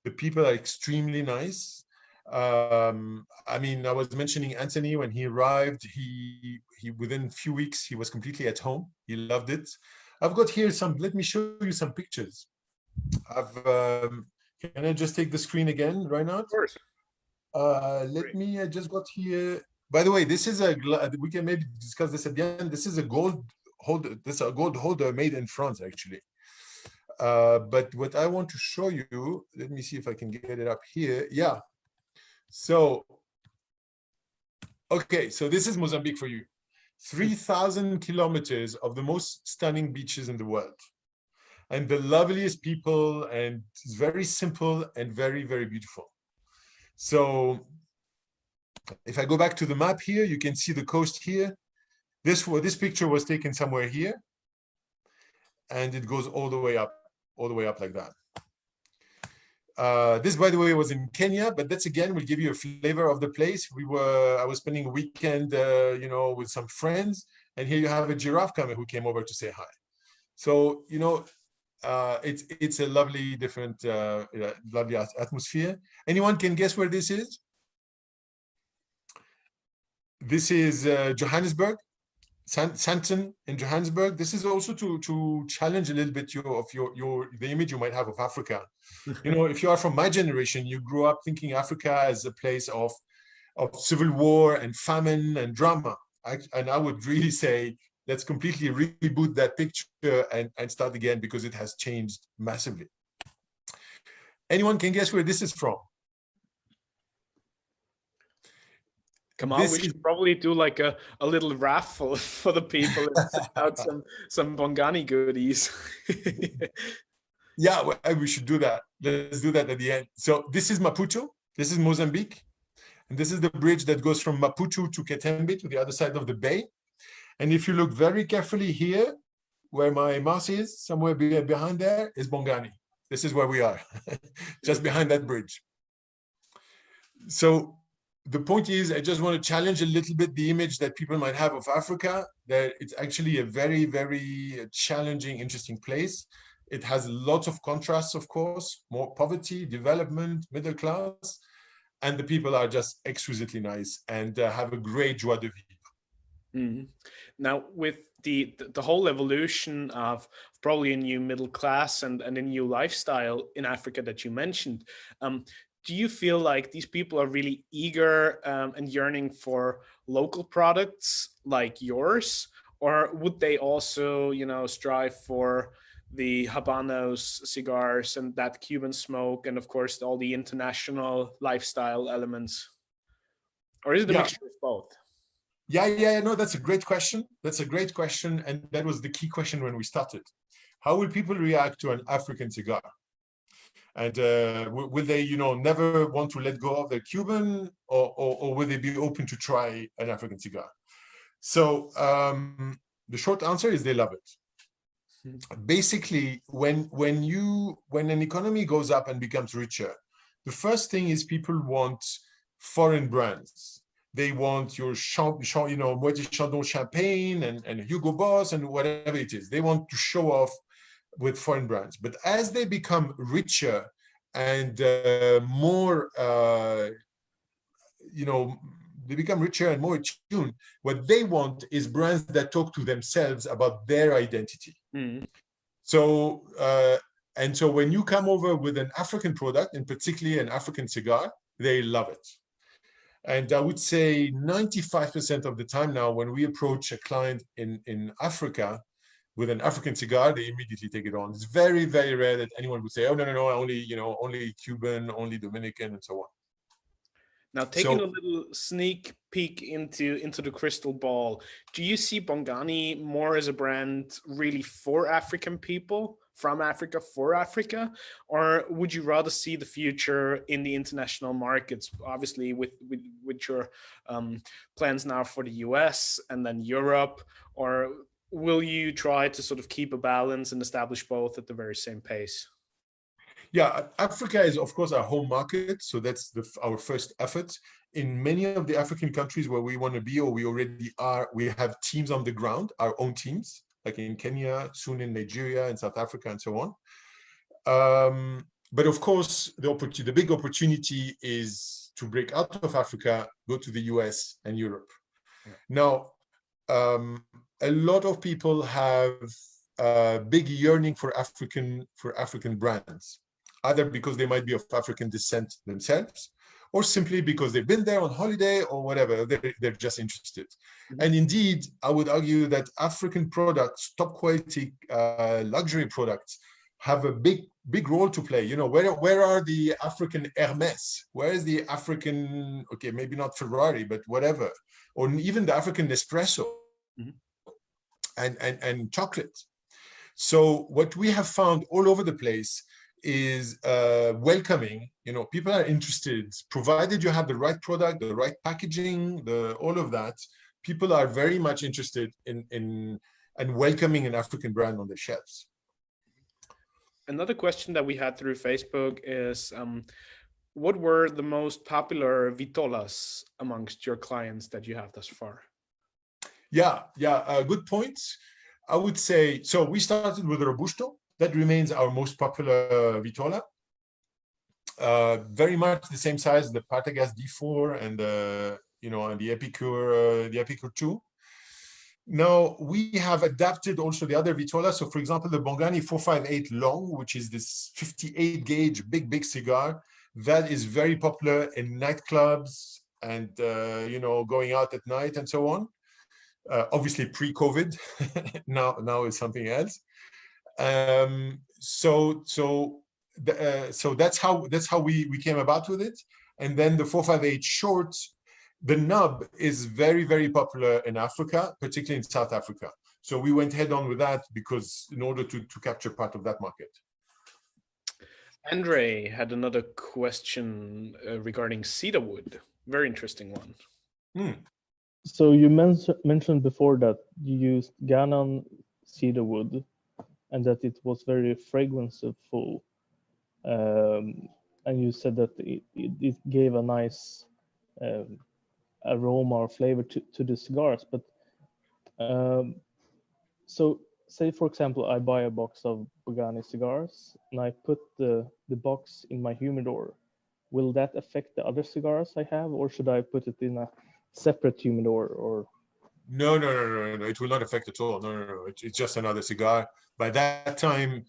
A: The people are extremely nice. I mean, I was mentioning Anthony when he arrived. He within a few weeks he was completely at home. He loved it. I've got here some. Let me show you some pictures. Can I just take the screen again, Reinhard?
C: Of course.
A: Let me. I just got here. By the way, this is we can maybe discuss this at the end. This is a gold holder. This is a gold holder made in France, actually. But what I want to show you, let me see if I can get it up here. Yeah. So, okay, so this is Mozambique for you. 3,000 kilometers of the most stunning beaches in the world. And the loveliest people, and it's very simple and very, very beautiful. So, if I go back to the map here, you can see the coast here. This picture was taken somewhere here. And it goes all the way up like that. This, by the way, was in Kenya, but that's again will give you a flavor of the place. I was spending a weekend, with some friends, and here you have a giraffe who came over to say hi. So it's a lovely, different, lovely atmosphere. Anyone can guess where this is? This is Johannesburg. Santon in Johannesburg. This is also to challenge a little bit the image you might have of Africa. If you are from my generation, you grew up thinking Africa as a place of civil war and famine and drama. And I would really say, let's completely reboot that picture and start again, because it has changed massively. Anyone can guess where this is from?
C: Kamal,
A: This
C: we
A: is
C: should probably do like a little raffle for the people and send out some Bongani goodies.
A: yeah, well, we should do that. Let's do that at the end. So this is Maputo. This is Mozambique. And this is the bridge that goes from Maputo to Ketembe, to the other side of the bay. And if you look very carefully here, where my mouse is, somewhere behind there, is Bongani. This is where we are, just behind that bridge. So the point is, I just want to challenge a little bit the image that people might have of Africa, that it's actually a very, very challenging, interesting place. It has lots of contrasts, of course, more poverty, development, middle class, and the people are just exquisitely nice and have a great joie de vivre.
C: Mm-hmm. Now, with the whole evolution of probably a new middle class and a new lifestyle in Africa that you mentioned, do you feel like these people are really eager and yearning for local products like yours, or would they also, strive for the Habanos cigars and that Cuban smoke, and of course all the international lifestyle elements? Or is it a mixture of both?
A: Yeah, no, that's a great question. That's a great question, and that was the key question when we started. How will people react to an African cigar? And will they, never want to let go of their Cuban, or will they be open to try an African cigar? So the short answer is they love it. Basically, when an economy goes up and becomes richer, the first thing is people want foreign brands. They want your Moët Chandon champagne and Hugo Boss and whatever it is. They want to show off with foreign brands. But as they become richer and more, they become richer and more attuned, what they want is brands that talk to themselves about their identity. Mm. So when you come over with an African product, and particularly an African cigar, they love it. And I would say 95% of the time now, when we approach a client in Africa with an African cigar, they immediately take it on. It's very, very rare that anyone would say, "Oh, no, only Cuban, only Dominican," and so on.
C: Now, taking a little sneak peek into the crystal ball, do you see Bongani more as a brand really for African people, from Africa for Africa, or would you rather see the future in the international markets, obviously with your plans now for the US and then Europe, or will you try to sort of keep a balance and establish both at the very same pace?
A: Yeah, Africa is, of course, our home market. So that's our first effort. In many of the African countries where we want to be, or we already are, we have teams on the ground, our own teams, like in Kenya, soon in Nigeria and South Africa and so on. But of course, the big opportunity is to break out of Africa, go to the US and Europe. Yeah. Now, a lot of people have a big yearning for African brands, either because they might be of African descent themselves, or simply because they've been there on holiday or whatever, they're just interested. Mm-hmm. And indeed, I would argue that African products, top quality luxury products, have a big role to play. Where are the African Hermes? Where is the African, okay, maybe not Ferrari, but whatever, or even the African Nespresso, mm-hmm. and chocolate. So what we have found all over the place is welcoming. People are interested, provided you have the right product, the right packaging, all of that. People are very much interested in and welcoming an African brand on their shelves.
C: Another question that we had through Facebook is, what were the most popular vitolas amongst your clients that you have thus far?
A: Yeah, good point. I would say, so we started with Robusto. That remains our most popular vitola. Very much the same size as the Partagas D4 and and the Epicure 2. Now we have adapted also the other vitola. So for example, the Bongani 458 Long, which is this 58 gauge big cigar, that is very popular in nightclubs and going out at night and so on. Obviously pre-COVID. now it's something else. So so that's how we came about with it. And then the 458 short, the nub is very, very popular in Africa, particularly in South Africa. So we went head on with that because in order to capture part of that market.
C: Andre had another question regarding cedar wood. Very interesting one.
D: So you mentioned before that you used Ghanaian cedar wood and that it was very fragranceful. And you said that it gave a nice aroma or flavor to the cigars. But so say, for example, I buy a box of Bongani cigars and I put the box in my humidor. Will that affect the other cigars I have, or should I put it in a separate humidor? Or
A: no, it will not affect at all. No. It's just another cigar. By that time,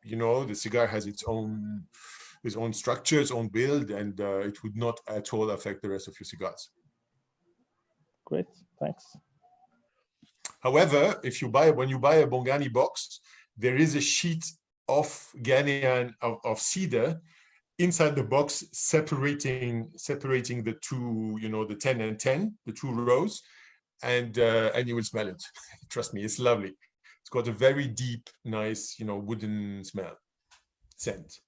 A: you know, the cigar has its own structure, its own build, and it would not at all affect the rest of your cigars.
D: Great, thanks.
A: However, when you buy a Bongani box, there is a sheet of Ghanaian of cedar inside the box, separating the two, you know, the 10 and 10, the two rows, and you will smell it. Trust me, it's lovely. It's got a very deep, nice, you know, wooden scent.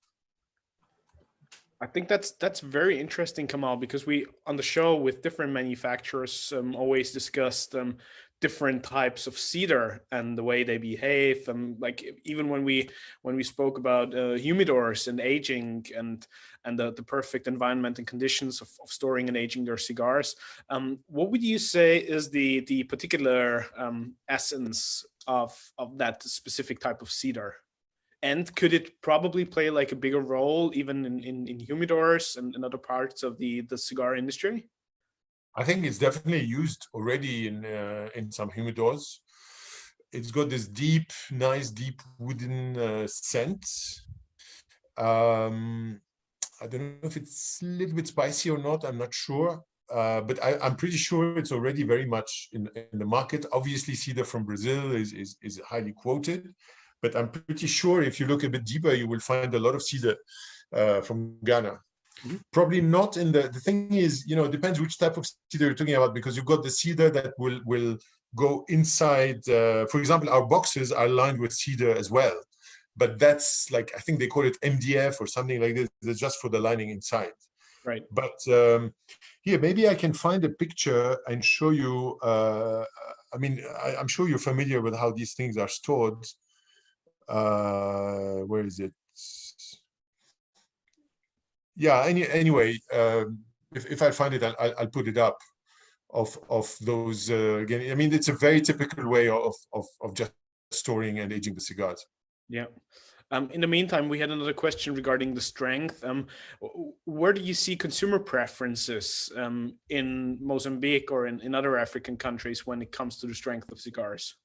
C: I think that's very interesting, Kamal, because we on the show with different manufacturers always discussed different types of cedar and the way they behave, and like even when we spoke about humidors and aging and the perfect environment and conditions of storing and aging their cigars, what would you say is the particular essence of that specific type of cedar? And could it probably play like a bigger role even in humidors and in other parts of the cigar industry?
A: I think it's definitely used already in some humidors. It's got this nice deep wooden scent. I don't know if it's a little bit spicy or not. I'm not sure, but I'm pretty sure it's already very much in the market. Obviously, cedar from Brazil is highly quoted, but I'm pretty sure if you look a bit deeper, you will find a lot of cedar from Ghana. Mm-hmm. Probably not in the thing is, you know, it depends which type of cedar you're talking about, because you've got the cedar that will go inside. For example, our boxes are lined with cedar as well, but that's like, I think they call it MDF or something like this. It's just for the lining inside.
C: Right.
A: But here, maybe I can find a picture and show you. I mean, I'm sure you're familiar with how these things are stored. Where is it? Yeah. Anyway, if I find it, I'll put it up. Of those again. I mean, it's a very typical way of just storing and aging the cigars.
C: Yeah. In the meantime, we had another question regarding the strength. Where do you see consumer preferences in Mozambique or in other African countries when it comes to the strength of cigars?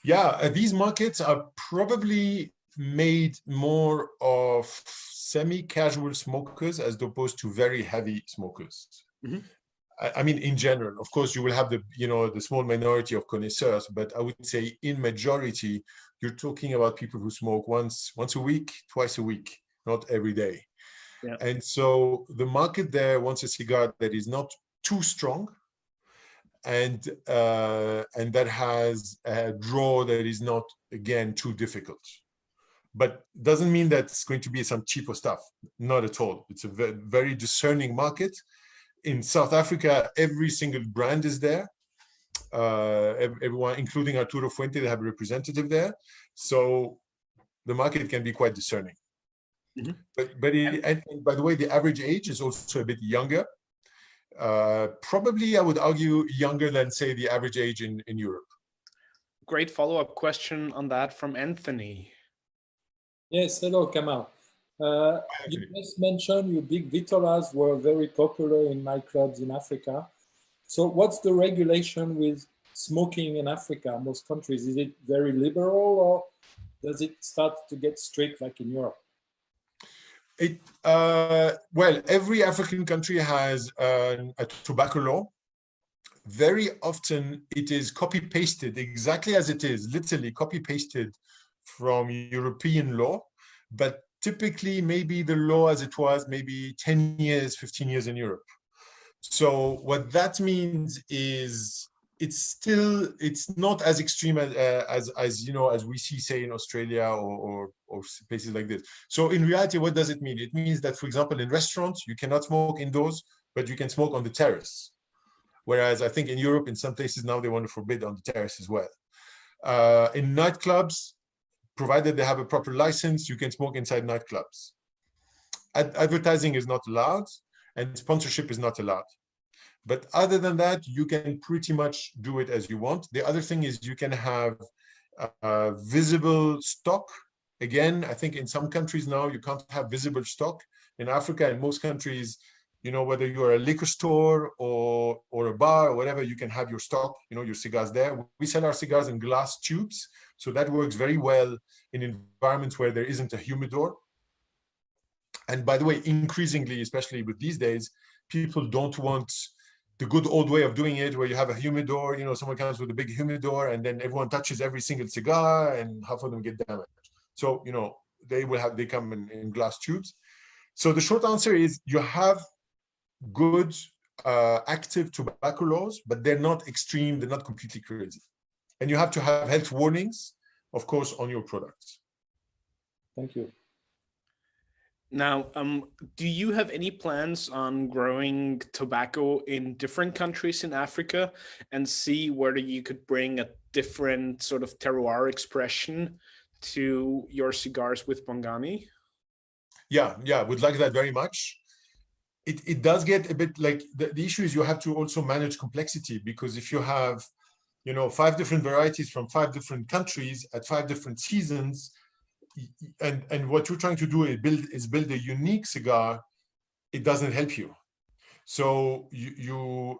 A: Yeah, these markets are probably made more of semi-casual smokers as opposed to very heavy smokers. Mm-hmm. I mean, in general, of course, you will have the small minority of connoisseurs, but I would say in majority, you're talking about people who smoke once a week, twice a week, not every day. Yeah. And so the market there wants a cigar that is not too strong, and that has a draw that is not, again, too difficult. But doesn't mean that it's going to be some cheaper stuff. Not at all. It's a very discerning market. In South Africa, every single brand is there. Everyone, including Arturo Fuente, they have a representative there. So the market can be quite discerning. Mm-hmm. But and by the way, the average age is also a bit younger. Probably, I would argue, younger than, say, the average age in Europe.
C: Great follow-up question on that from Anthony.
H: Yes, hello, Kamal. You just mentioned your big vitolas were very popular in nightclubs in Africa. So what's the regulation with smoking in Africa, most countries? Is it very liberal, or does it start to get strict like in Europe?
A: Well, every African country has a tobacco law. Very often it is copy-pasted exactly as it is, literally copy-pasted from European law, but typically maybe the law as it was maybe 10 years, 15 years in Europe. So what that means is it's not as extreme as you know, as we see, say, in Australia or places like this. So in reality, what does it mean? It means that, for example, in restaurants, you cannot smoke indoors, but you can smoke on the terrace. Whereas I think in Europe, in some places now, they want to forbid on the terrace as well. In nightclubs, provided they have a proper license, you can smoke inside nightclubs. Advertising is not allowed, and sponsorship is not allowed. But other than that, you can pretty much do it as you want. The other thing is you can have visible stock. Again, I think in some countries now, you can't have visible stock. In Africa, in most countries, you know, whether you're a liquor store or a bar or whatever, you can have your stock, you know, your cigars there. We sell our cigars in glass tubes. So that works very well in environments where there isn't a humidor. And by the way, increasingly, especially with these days, people don't want the good old way of doing it, where you have a humidor, you know, someone comes with a big humidor and then everyone touches every single cigar and half of them get damaged. So, you know, they come in glass tubes. So the short answer is you have good active tobacco laws, but they're not extreme, they're not completely crazy. And you have to have health warnings, of course, on your products.
H: Thank you.
C: Now, do you have any plans on growing tobacco in different countries in Africa and see whether you could bring a different sort of terroir expression to your cigars with Bongani?
A: Yeah, would like that very much. It does get a bit like the issue is you have to also manage complexity, because if you have, you know, 5 different varieties from 5 different countries at 5 different seasons, and what you're trying to do is build a unique cigar, it doesn't help you. So you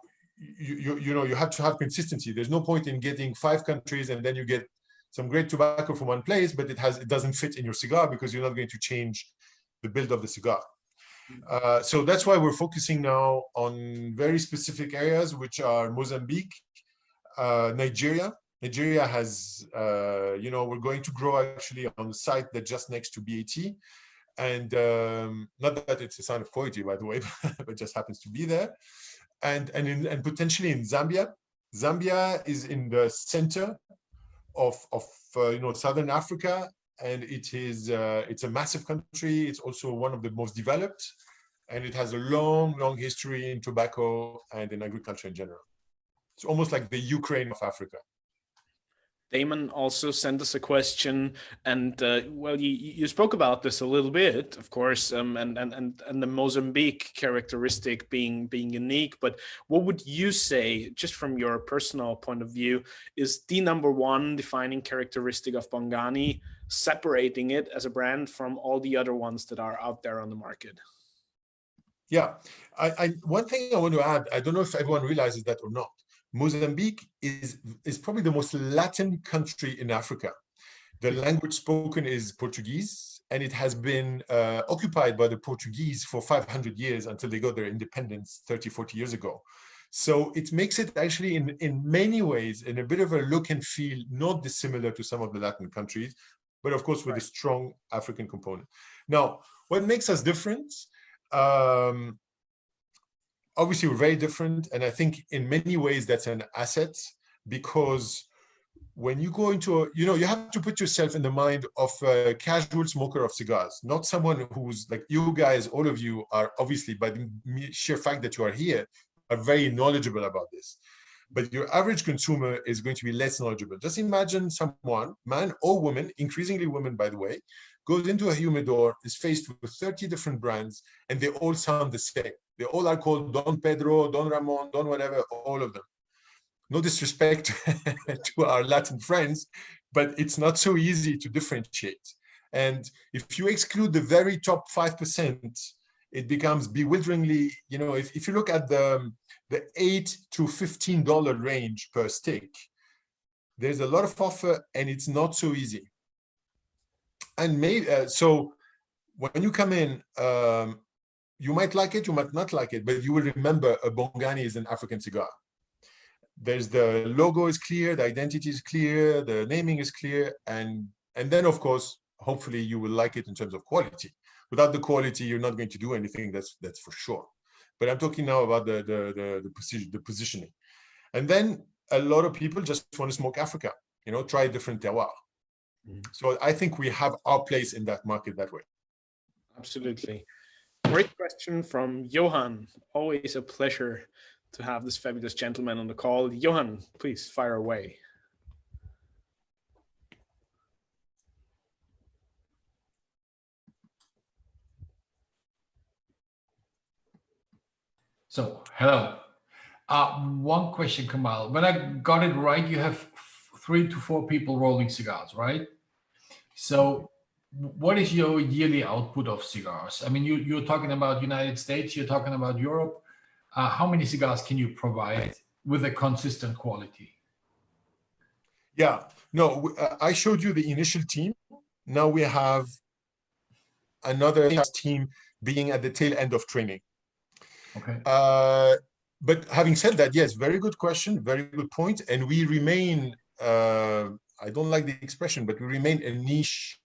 A: know, you have to have consistency. There's no point in getting 5 countries and then you get some great tobacco from one place, but it doesn't fit in your cigar because you're not going to change the build of the cigar. So that's why we're focusing now on very specific areas, which are Mozambique, Nigeria. Nigeria has, you know, we're going to grow actually on the site that's just next to BAT. And not that it's a sign of quality, by the way, but just happens to be there. And potentially in Zambia. Zambia is in the center of you know, Southern Africa. And it's a massive country. It's also one of the most developed. And it has a long, long history in tobacco and in agriculture in general. It's almost like the Ukraine of Africa.
C: Damon also sent us a question, and well, you spoke about this a little bit, of course, and the Mozambique characteristic being unique. But what would you say, just from your personal point of view, is the #1 defining characteristic of Bongani, separating it as a brand from all the other ones that are out there on the market?
A: Yeah, one thing I want to add, I don't know if everyone realizes that or not. Mozambique is probably the most Latin country in Africa. The language spoken is Portuguese, and it has been occupied by the Portuguese for 500 years until they got their independence 30, 40 years ago. So it makes it actually in many ways in a bit of a look and feel not dissimilar to some of the Latin countries, but of course with a strong African component. Now, what makes us different? Obviously, we're very different, and I think in many ways that's an asset, because when you go into you know, you have to put yourself in the mind of a casual smoker of cigars, not someone who's like you guys. All of you are obviously, by the sheer fact that you are here, are very knowledgeable about this. But your average consumer is going to be less knowledgeable. Just imagine someone, man or woman, increasingly women, by the way, goes into a humidor, is faced with 30 different brands, and they all sound the same. They all are called Don Pedro, Don Ramon, Don whatever, all of them. No disrespect to our Latin friends, but it's not so easy to differentiate. And if you exclude the very top 5%, it becomes bewilderingly, you know, if you look at the $8 to $15 range per stick, there's a lot of offer and it's not so easy. And maybe, so when you come in, you might like it, you might not like it, but you will remember a Bongani is an African cigar. There's the logo is clear, the identity is clear, the naming is clear, and And then, of course, hopefully you will like it in terms of quality. Without the quality, you're not going to do anything, that's for sure. But I'm talking now about the positioning. And then a lot of people just want to smoke Africa, try a different terroir. So I think we have our place in that market that way.
C: Absolutely. Great question from Johan. Always a pleasure to have this fabulous gentleman on the call. Johan, please fire away.
I: So, hello. One question, Kamal. When I got it right, you have 3 to 4 people rolling cigars, right? So what is your yearly output of cigars? I mean, you're talking about United States, you're talking about Europe. How many cigars can you provide with a consistent quality?
A: Yeah, no, I showed you the initial team. Now we have another team being at the tail end of training.
I: Okay.
A: But having said that, yes, very good question, very good point. And we remain, I don't like the expression, but we remain a niche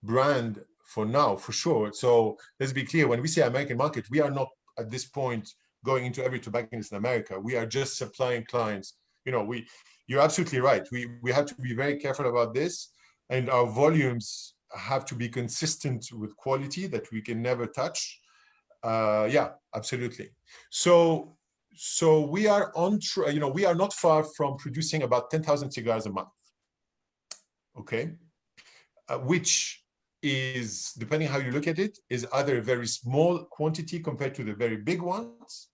A: brand for now, for sure. So let's be clear, when we say American market, we are not at this point going into every tobacconist in America. We are just supplying clients. You're absolutely right. We have to be very careful about this, and our volumes have to be consistent with quality that we can never touch. Yeah, absolutely. So we are on, we are not far from producing about 10,000 cigars a month. Okay, which is, depending how you look at it, is either a very small quantity compared to the very big ones,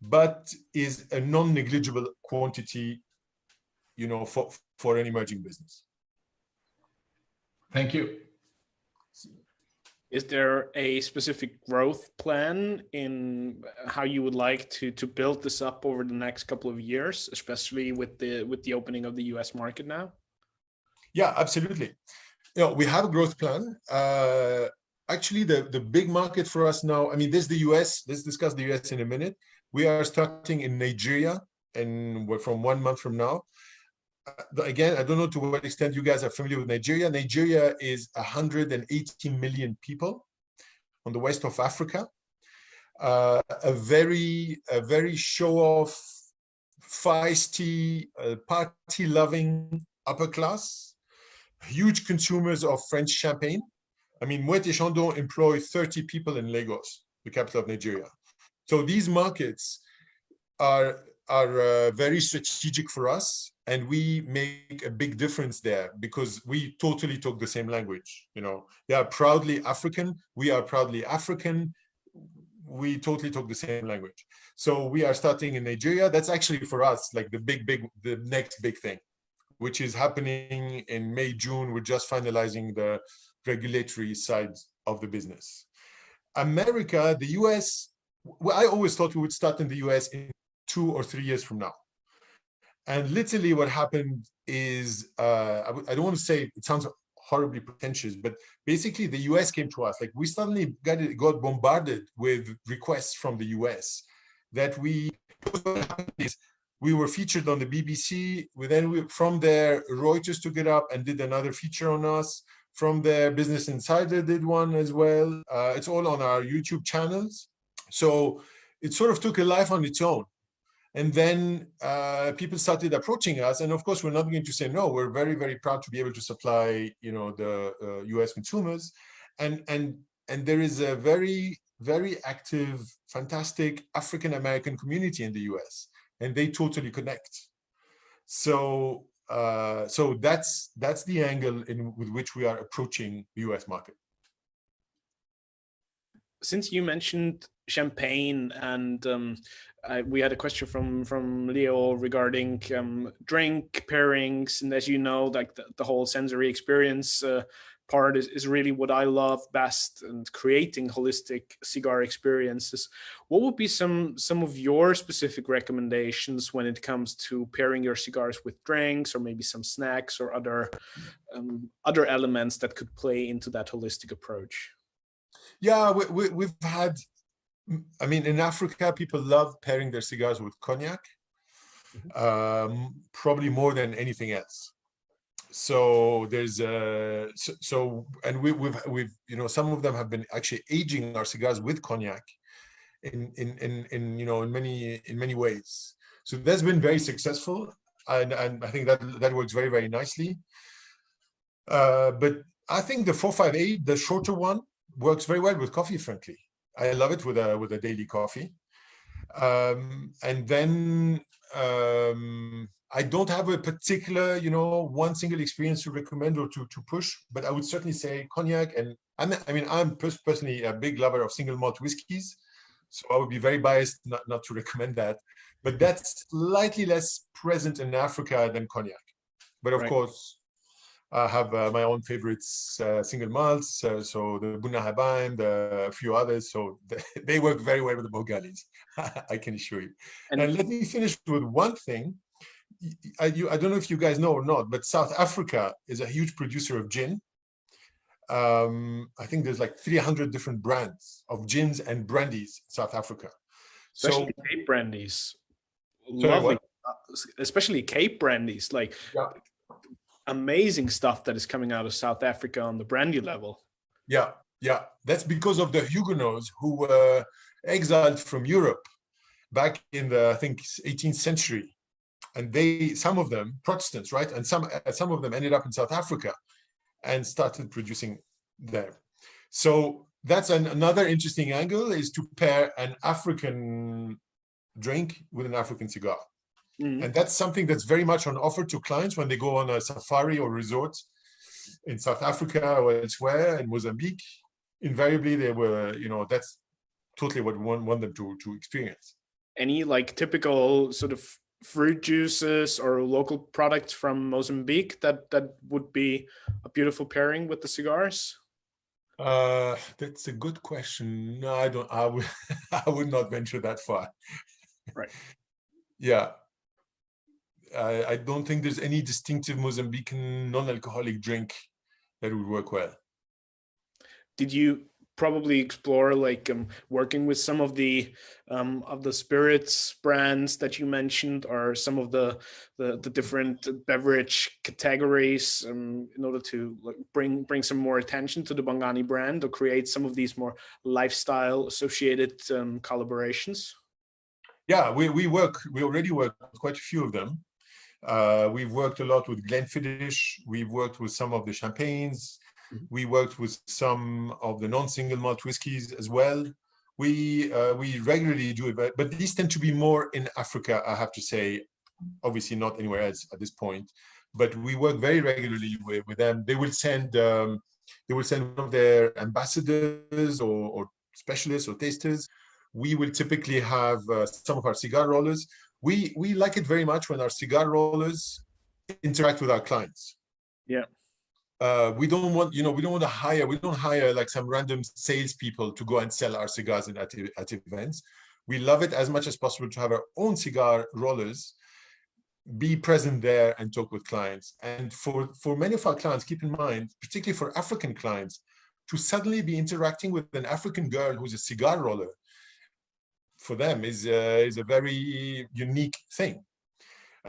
A: but is a non-negligible quantity, for an emerging business.
I: Thank you.
C: Is there a specific growth plan in how you would like to build this up over the next couple of years, especially with the opening of the US market now?
A: Yeah, absolutely. We have a growth plan. Actually, the big market for us now, I mean, there's the US. Let's discuss the US in a minute. We are starting in Nigeria, and we're from 1 month from now. Again, I don't know to what extent you guys are familiar with Nigeria. Nigeria is 180 million people on the west of Africa. A very show-off, feisty, party-loving upper class. Huge consumers of French champagne. I mean, Moet et Chandon employ 30 people in Lagos, the capital of Nigeria. So these markets are very strategic for us, and we make a big difference there because we totally talk the same language. They are proudly African, we are proudly African. We totally talk the same language. So we are starting in Nigeria. That's actually for us like the next big thing, which is happening in May, June. We're just finalizing the regulatory side of the business. America, the US, well, I always thought we would start in the US in 2 or 3 years from now. And literally what happened is, I don't want to say, it sounds horribly pretentious, but basically the US came to us. Like we suddenly got bombarded with requests from the US that we were featured on the BBC. From there, Reuters took it up and did another feature on us. From there, Business Insider did one as well. It's all on our YouTube channels. So it sort of took a life on its own. And then people started approaching us. And of course, we're not going to say no. We're very, very proud to be able to supply, the US consumers. And there is a very, very active, fantastic African-American community in the US. And they totally connect. So that's the angle with which we are approaching the US market.
C: Since you mentioned champagne, and we had a question from Leo regarding drink pairings, and as you know, like the whole sensory experience part is really what I love best, and creating holistic cigar experiences. What would be some of your specific recommendations when it comes to pairing your cigars with drinks, or maybe some snacks or other elements that could play into that holistic approach?
A: Yeah, we've had, I mean, in Africa, people love pairing their cigars with cognac, probably more than anything else. So there's and we've some of them have been actually aging our cigars with cognac in in many ways. So that's been very successful, and I think that works very, very nicely. But I think the 458, the shorter one, works very well with coffee. Frankly, I love it with a daily coffee. And then I don't have a particular, one single experience to recommend or to push, but I would certainly say cognac. And I'm personally a big lover of single malt whiskeys, so I would be very biased not to recommend that. But that's slightly less present in Africa than cognac. But of course, I have my own favorites, single malts, so the Buna Habaim, a few others, so they work very well with the Bongalis, I can assure you. And let me finish with one thing. I don't know if you guys know or not, but South Africa is a huge producer of gin. I think there's like 300 different brands of gins and brandies in South Africa.
C: Especially Cape brandies.
A: Sorry,
C: Lovely.
A: what?
C: Especially Cape brandies, like amazing stuff that is coming out of South Africa on the brandy level.
A: Yeah. That's because of the Huguenots who were exiled from Europe back in the, I think, 18th century. And some of them, Protestants, right? And some of them ended up in South Africa and started producing there. So that's another interesting angle, is to pair an African drink with an African cigar. And that's something that's very much on offer to clients when they go on a safari or resort in South Africa or elsewhere, in Mozambique. Invariably, they were, that's totally what we want them to experience.
C: Any like typical sort of fruit juices or local products from Mozambique that would be a beautiful pairing with the cigars?
A: That's a good question. No, I don't. I would not venture that far.
C: Right.
A: Yeah. I don't think there's any distinctive Mozambican non-alcoholic drink that would work well.
C: Did you probably explore like working with some of the spirits brands that you mentioned, or some of the different beverage categories, in order to like bring some more attention to the Bongani brand, or create some of these more lifestyle associated collaborations?
A: Yeah, we already work with quite a few of them. We've worked a lot with Glenfiddich. We've worked with some of the champagnes. We worked with some of the non-single malt whiskeys as well. We regularly do it, but these tend to be more in Africa, I have to say. Obviously, not anywhere else at this point. But we work very regularly with them. They will send one of their ambassadors or specialists or tasters. We will typically have some of our cigar rollers. We like it very much when our cigar rollers interact with our clients.
C: Yeah.
A: We don't want to hire like some random salespeople to go and sell our cigars at events. We love it as much as possible to have our own cigar rollers be present there and talk with clients. And for many of our clients, keep in mind, particularly for African clients, to suddenly be interacting with an African girl who's a cigar roller, for them is a very unique thing.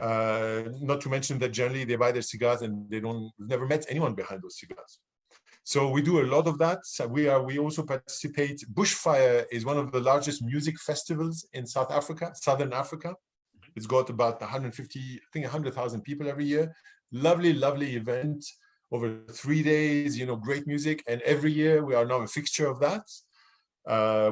A: Not to mention that generally they buy their cigars and we've never met anyone behind those cigars. So we do a lot of that. So we also participate. Bushfire is one of the largest music festivals in Southern Africa. It's got about 100,000 people every year. Lovely, lovely event over 3 days, great music. And every year we are now a fixture of that.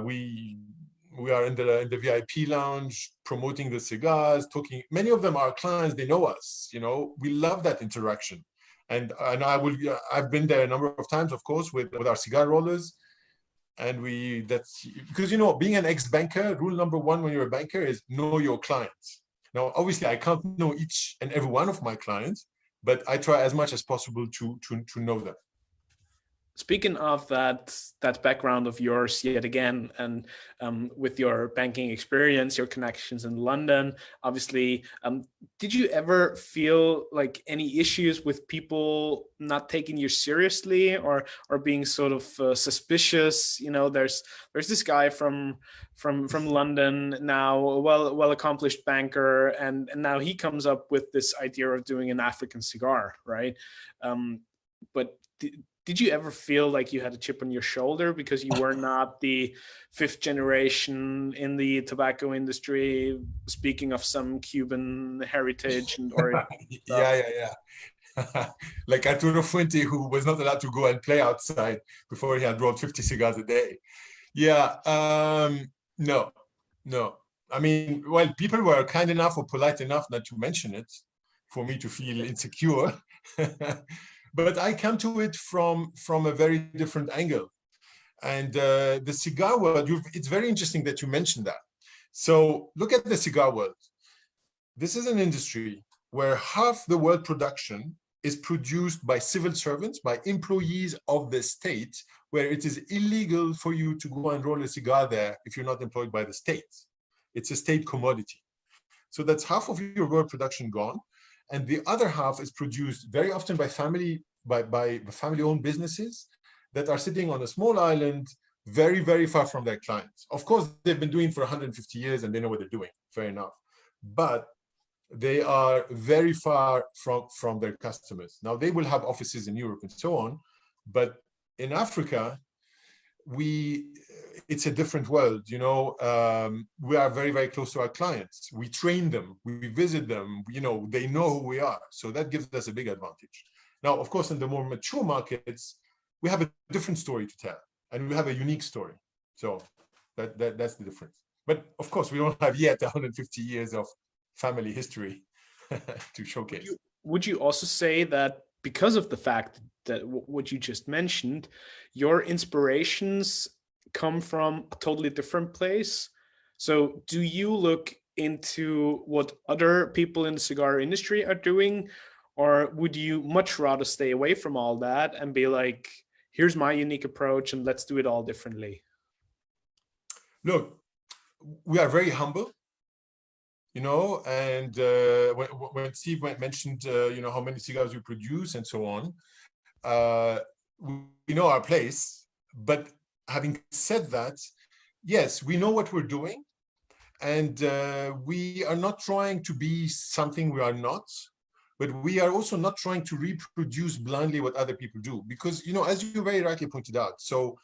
A: We are in the VIP lounge promoting the cigars, talking. Many of them are clients, they know us, we love that interaction. And I've been there a number of times, of course, with our cigar rollers. And that's because, being an ex-banker, rule number one when you're a banker is know your clients. Now, obviously, I can't know each and every one of my clients, but I try as much as possible to know them.
C: Speaking of that background of yours yet again, and with your banking experience, your connections in London, obviously, did you ever feel like any issues with people not taking you seriously or being sort of suspicious? You know, there's this guy from London now, a well accomplished banker, and now he comes up with this idea of doing an African cigar, right? But did you ever feel like you had a chip on your shoulder because you were not the fifth generation in the tobacco industry? Speaking of some Cuban heritage and origin.
A: Yeah. Like Arturo Fuente, who was not allowed to go and play outside before he had rolled 50 cigars a day. Yeah, no. I mean, well, people were kind enough or polite enough not to mention it for me to feel insecure. But I come to it from a very different angle. And the cigar world, it's very interesting that you mentioned that. So look at the cigar world. This is an industry where half the world production is produced by civil servants, by employees of the state, where it is illegal for you to go and roll a cigar there if you're not employed by the state. It's a state commodity. So that's half of your world production gone. And the other half is produced very often by family-owned businesses that are sitting on a small island, very, very far from their clients. Of course, they've been doing it for 150 years and they know what they're doing, fair enough. But they are very far from their customers. Now, they will have offices in Europe and so on, but in Africa, it's a different world. You know, we are very, very close to our clients. We train them, we visit them, you know, they know who we are. So that gives us a big advantage. Now, of course, in the more mature markets, we have a different story to tell, and we have a unique story. So that's the difference. But of course, we don't have yet 150 years of family history to showcase.
C: Would you also say that because of the fact that what you just mentioned, your inspirations come from a totally different place? So do you look into what other people in the cigar industry are doing, or would you much rather stay away from all that and be like, here's my unique approach and let's do it all differently?
A: Look, we are very humble, you know, and when Steve mentioned, you know, how many cigars we produce and so on, we know our place. But having said that, yes, we know what we're doing, and we are not trying to be something we are not, but we are also not trying to reproduce blindly what other people do, because, you know, as you very rightly pointed out, so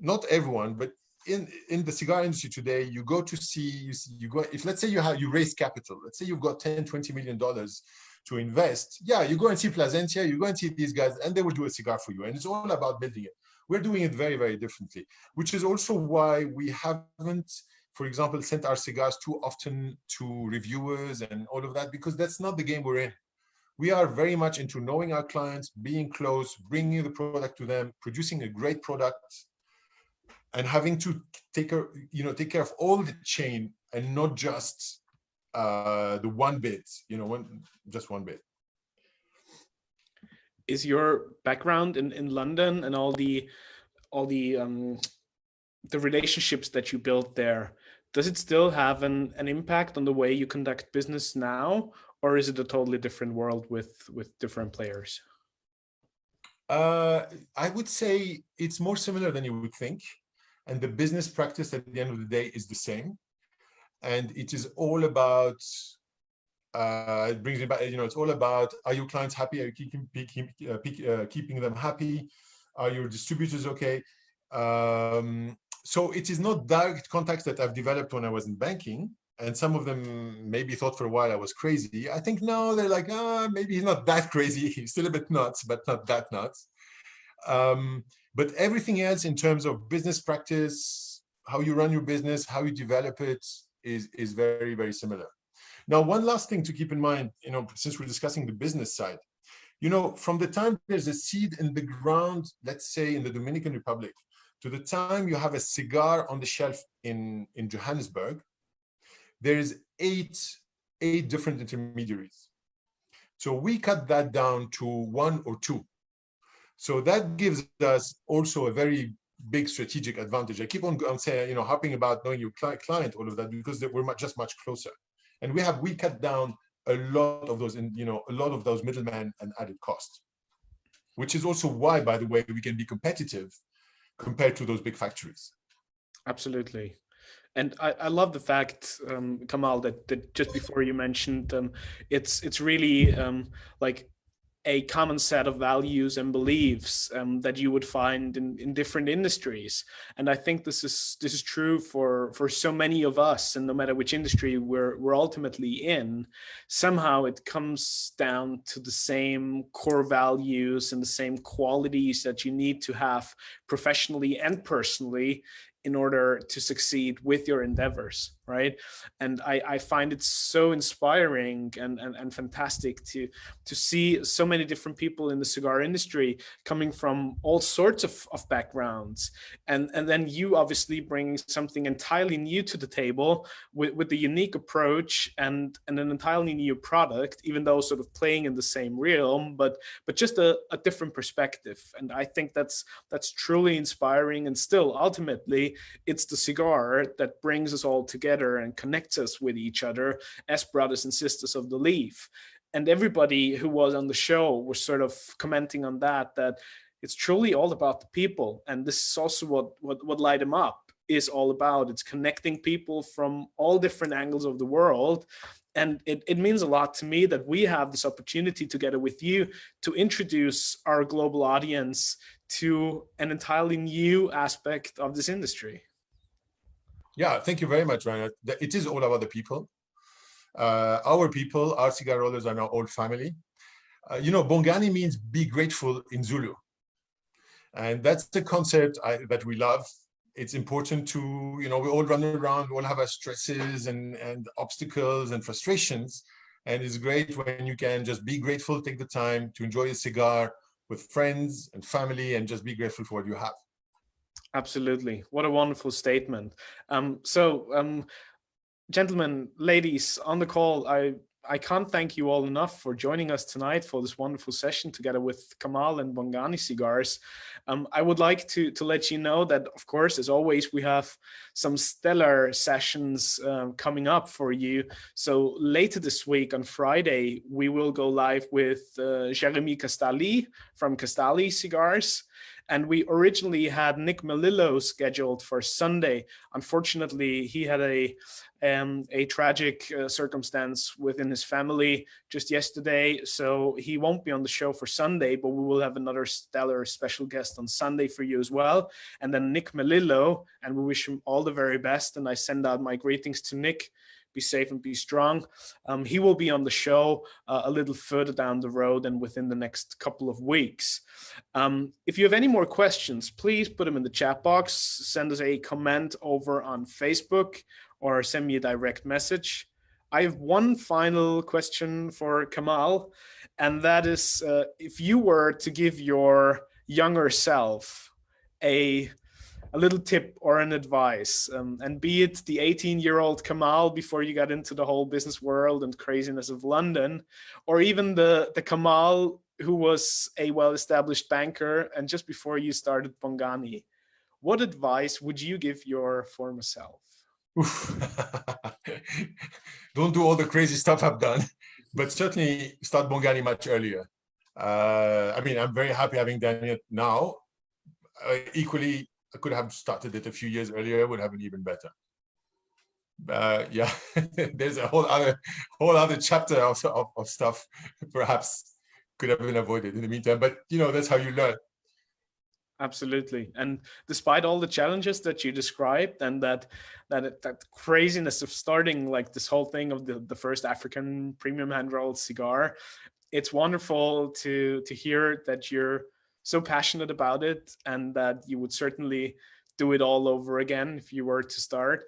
A: not everyone, but in the cigar industry today, you go to see, you go, if let's say you raise capital, let's say you've got $10-20 million to invest, yeah, you go and see Plasencia, you go and see these guys, and they will do a cigar for you, and it's all about building it. We're doing it very, very differently, which is also why we haven't, for example, sent our cigars too often to reviewers and all of that, because that's not the game we're in. We are very much into knowing our clients, being close, bringing the product to them, producing a great product, and having to take care of all the chain and not just the one bit, you know, just one bit.
C: Is your background in London and all the relationships that you built there, does it still have an impact on the way you conduct business now, or is it a totally different world with different players?
A: I would say it's more similar than you would think, and the business practice at the end of the day is the same, and it is all about. It brings me back, you know, it's all about, are your clients happy? Are you keeping them happy? Are your distributors okay? So it is not direct contacts that I've developed when I was in banking, and some of them maybe thought for a while I was crazy. I think now they're like, maybe he's not that crazy. He's still a bit nuts, but not that nuts. But everything else in terms of business practice, how you run your business, how you develop it is very, very similar. Now, one last thing to keep in mind, you know, since we're discussing the business side, you know, from the time there's a seed in the ground, let's say in the Dominican Republic, to the time you have a cigar on the shelf in Johannesburg, there is eight different intermediaries. So we cut that down to 1 or 2. So that gives us also a very big strategic advantage. I keep on saying, harping about knowing your client, all of that, because we're just much closer. And we cut down a lot of those, a lot of those middlemen and added costs, which is also why, by the way, we can be competitive compared to those big factories.
C: Absolutely. And I love the fact, Kamal, that just before you mentioned, it's really like a common set of values and beliefs that you would find in different industries. And I think this is true for so many of us, and no matter which industry we're ultimately in, somehow it comes down to the same core values and the same qualities that you need to have professionally and personally in order to succeed with your endeavors, right? And I find it so inspiring and fantastic to see so many different people in the cigar industry coming from all sorts of backgrounds. And then you obviously bring something entirely new to the table with the unique approach and an entirely new product, even though sort of playing in the same realm, but just a different perspective. And I think that's truly inspiring. And still, ultimately, it's the cigar that brings us all together and connects us with each other as brothers and sisters of the leaf. And everybody who was on the show was sort of commenting on that it's truly all about the people. And this is also what Light 'Em Up is all about. It's connecting people from all different angles of the world. And it means a lot to me that we have this opportunity together with you to introduce our global audience to an entirely new aspect of this industry.
A: Yeah, thank you very much, Reinhard. It is all about the people. Our people, our cigar rollers are now all family. Bongani means be grateful in Zulu. And that's the concept that we love. It's important to, we all run around, we all have our stresses and obstacles and frustrations. And it's great when you can just be grateful, take the time to enjoy a cigar with friends and family, and just be grateful for what you have.
C: Absolutely. What a wonderful statement. Gentlemen, ladies on the call, I can't thank you all enough for joining us tonight for this wonderful session together with Kamal and Bongani Cigars. I would like to let you know that, of course, as always, we have some stellar sessions coming up for you. So later this week on Friday, we will go live with Jeremy Castaldi from Castaldi Cigars. And we originally had Nick Melillo scheduled for Sunday. Unfortunately, he had a tragic circumstance within his family just yesterday, so he won't be on the show for Sunday, but we will have another stellar special guest on Sunday for you as well. And then Nick Melillo, and we wish him all the very best. And I send out my greetings to Nick. Be safe and be strong. He will be on the show a little further down the road and within the next couple of weeks. If you have any more questions, please put them in the chat box. Send us a comment over on Facebook or send me a direct message. I have one final question for Kamal, and that is if you were to give your younger self a little tip or an advice, and be it the 18-year-old Kamal before you got into the whole business world and craziness of London, or even the Kamal who was a well-established banker and just before you started Bongani, what advice would you give your former self?
A: Don't do all the crazy stuff I've done, but certainly start Bongani much earlier. I'm very happy having done it now. Equally, I could have started it a few years earlier, would have been even better. Yeah, there's a whole other chapter of stuff perhaps could have been avoided in the meantime, but that's how you learn.
C: Absolutely. And despite all the challenges that you described and that craziness of starting like this whole thing of the first African premium hand-rolled cigar, it's wonderful to hear that you're so passionate about it and that you would certainly do it all over again if you were to start.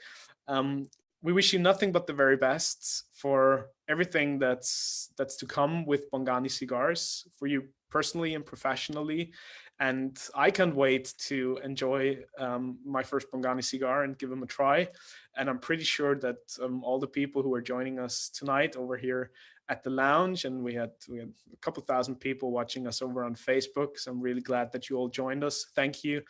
C: we wish you nothing but the very best for everything that's to come with Bongani Cigars, for you personally and professionally. And I can't wait to enjoy my first Bongani cigar and give them a try. And I'm pretty sure that all the people who are joining us tonight over here at the lounge, and we had a couple thousand people watching us over on Facebook. So I'm really glad that you all joined us. Thank you.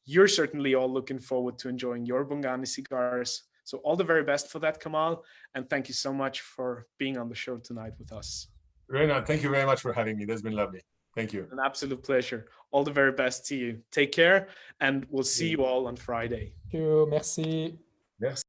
C: You're certainly all looking forward to enjoying your Bongani cigars. So all the very best for that, Kamal. And thank you so much for being on the show tonight with us.
A: Renan, thank you very much for having me. That's been lovely. Thank you.
C: An absolute pleasure. All the very best to you. Take care, and we'll see you all on Friday.
E: Thank you. Merci.
A: Merci.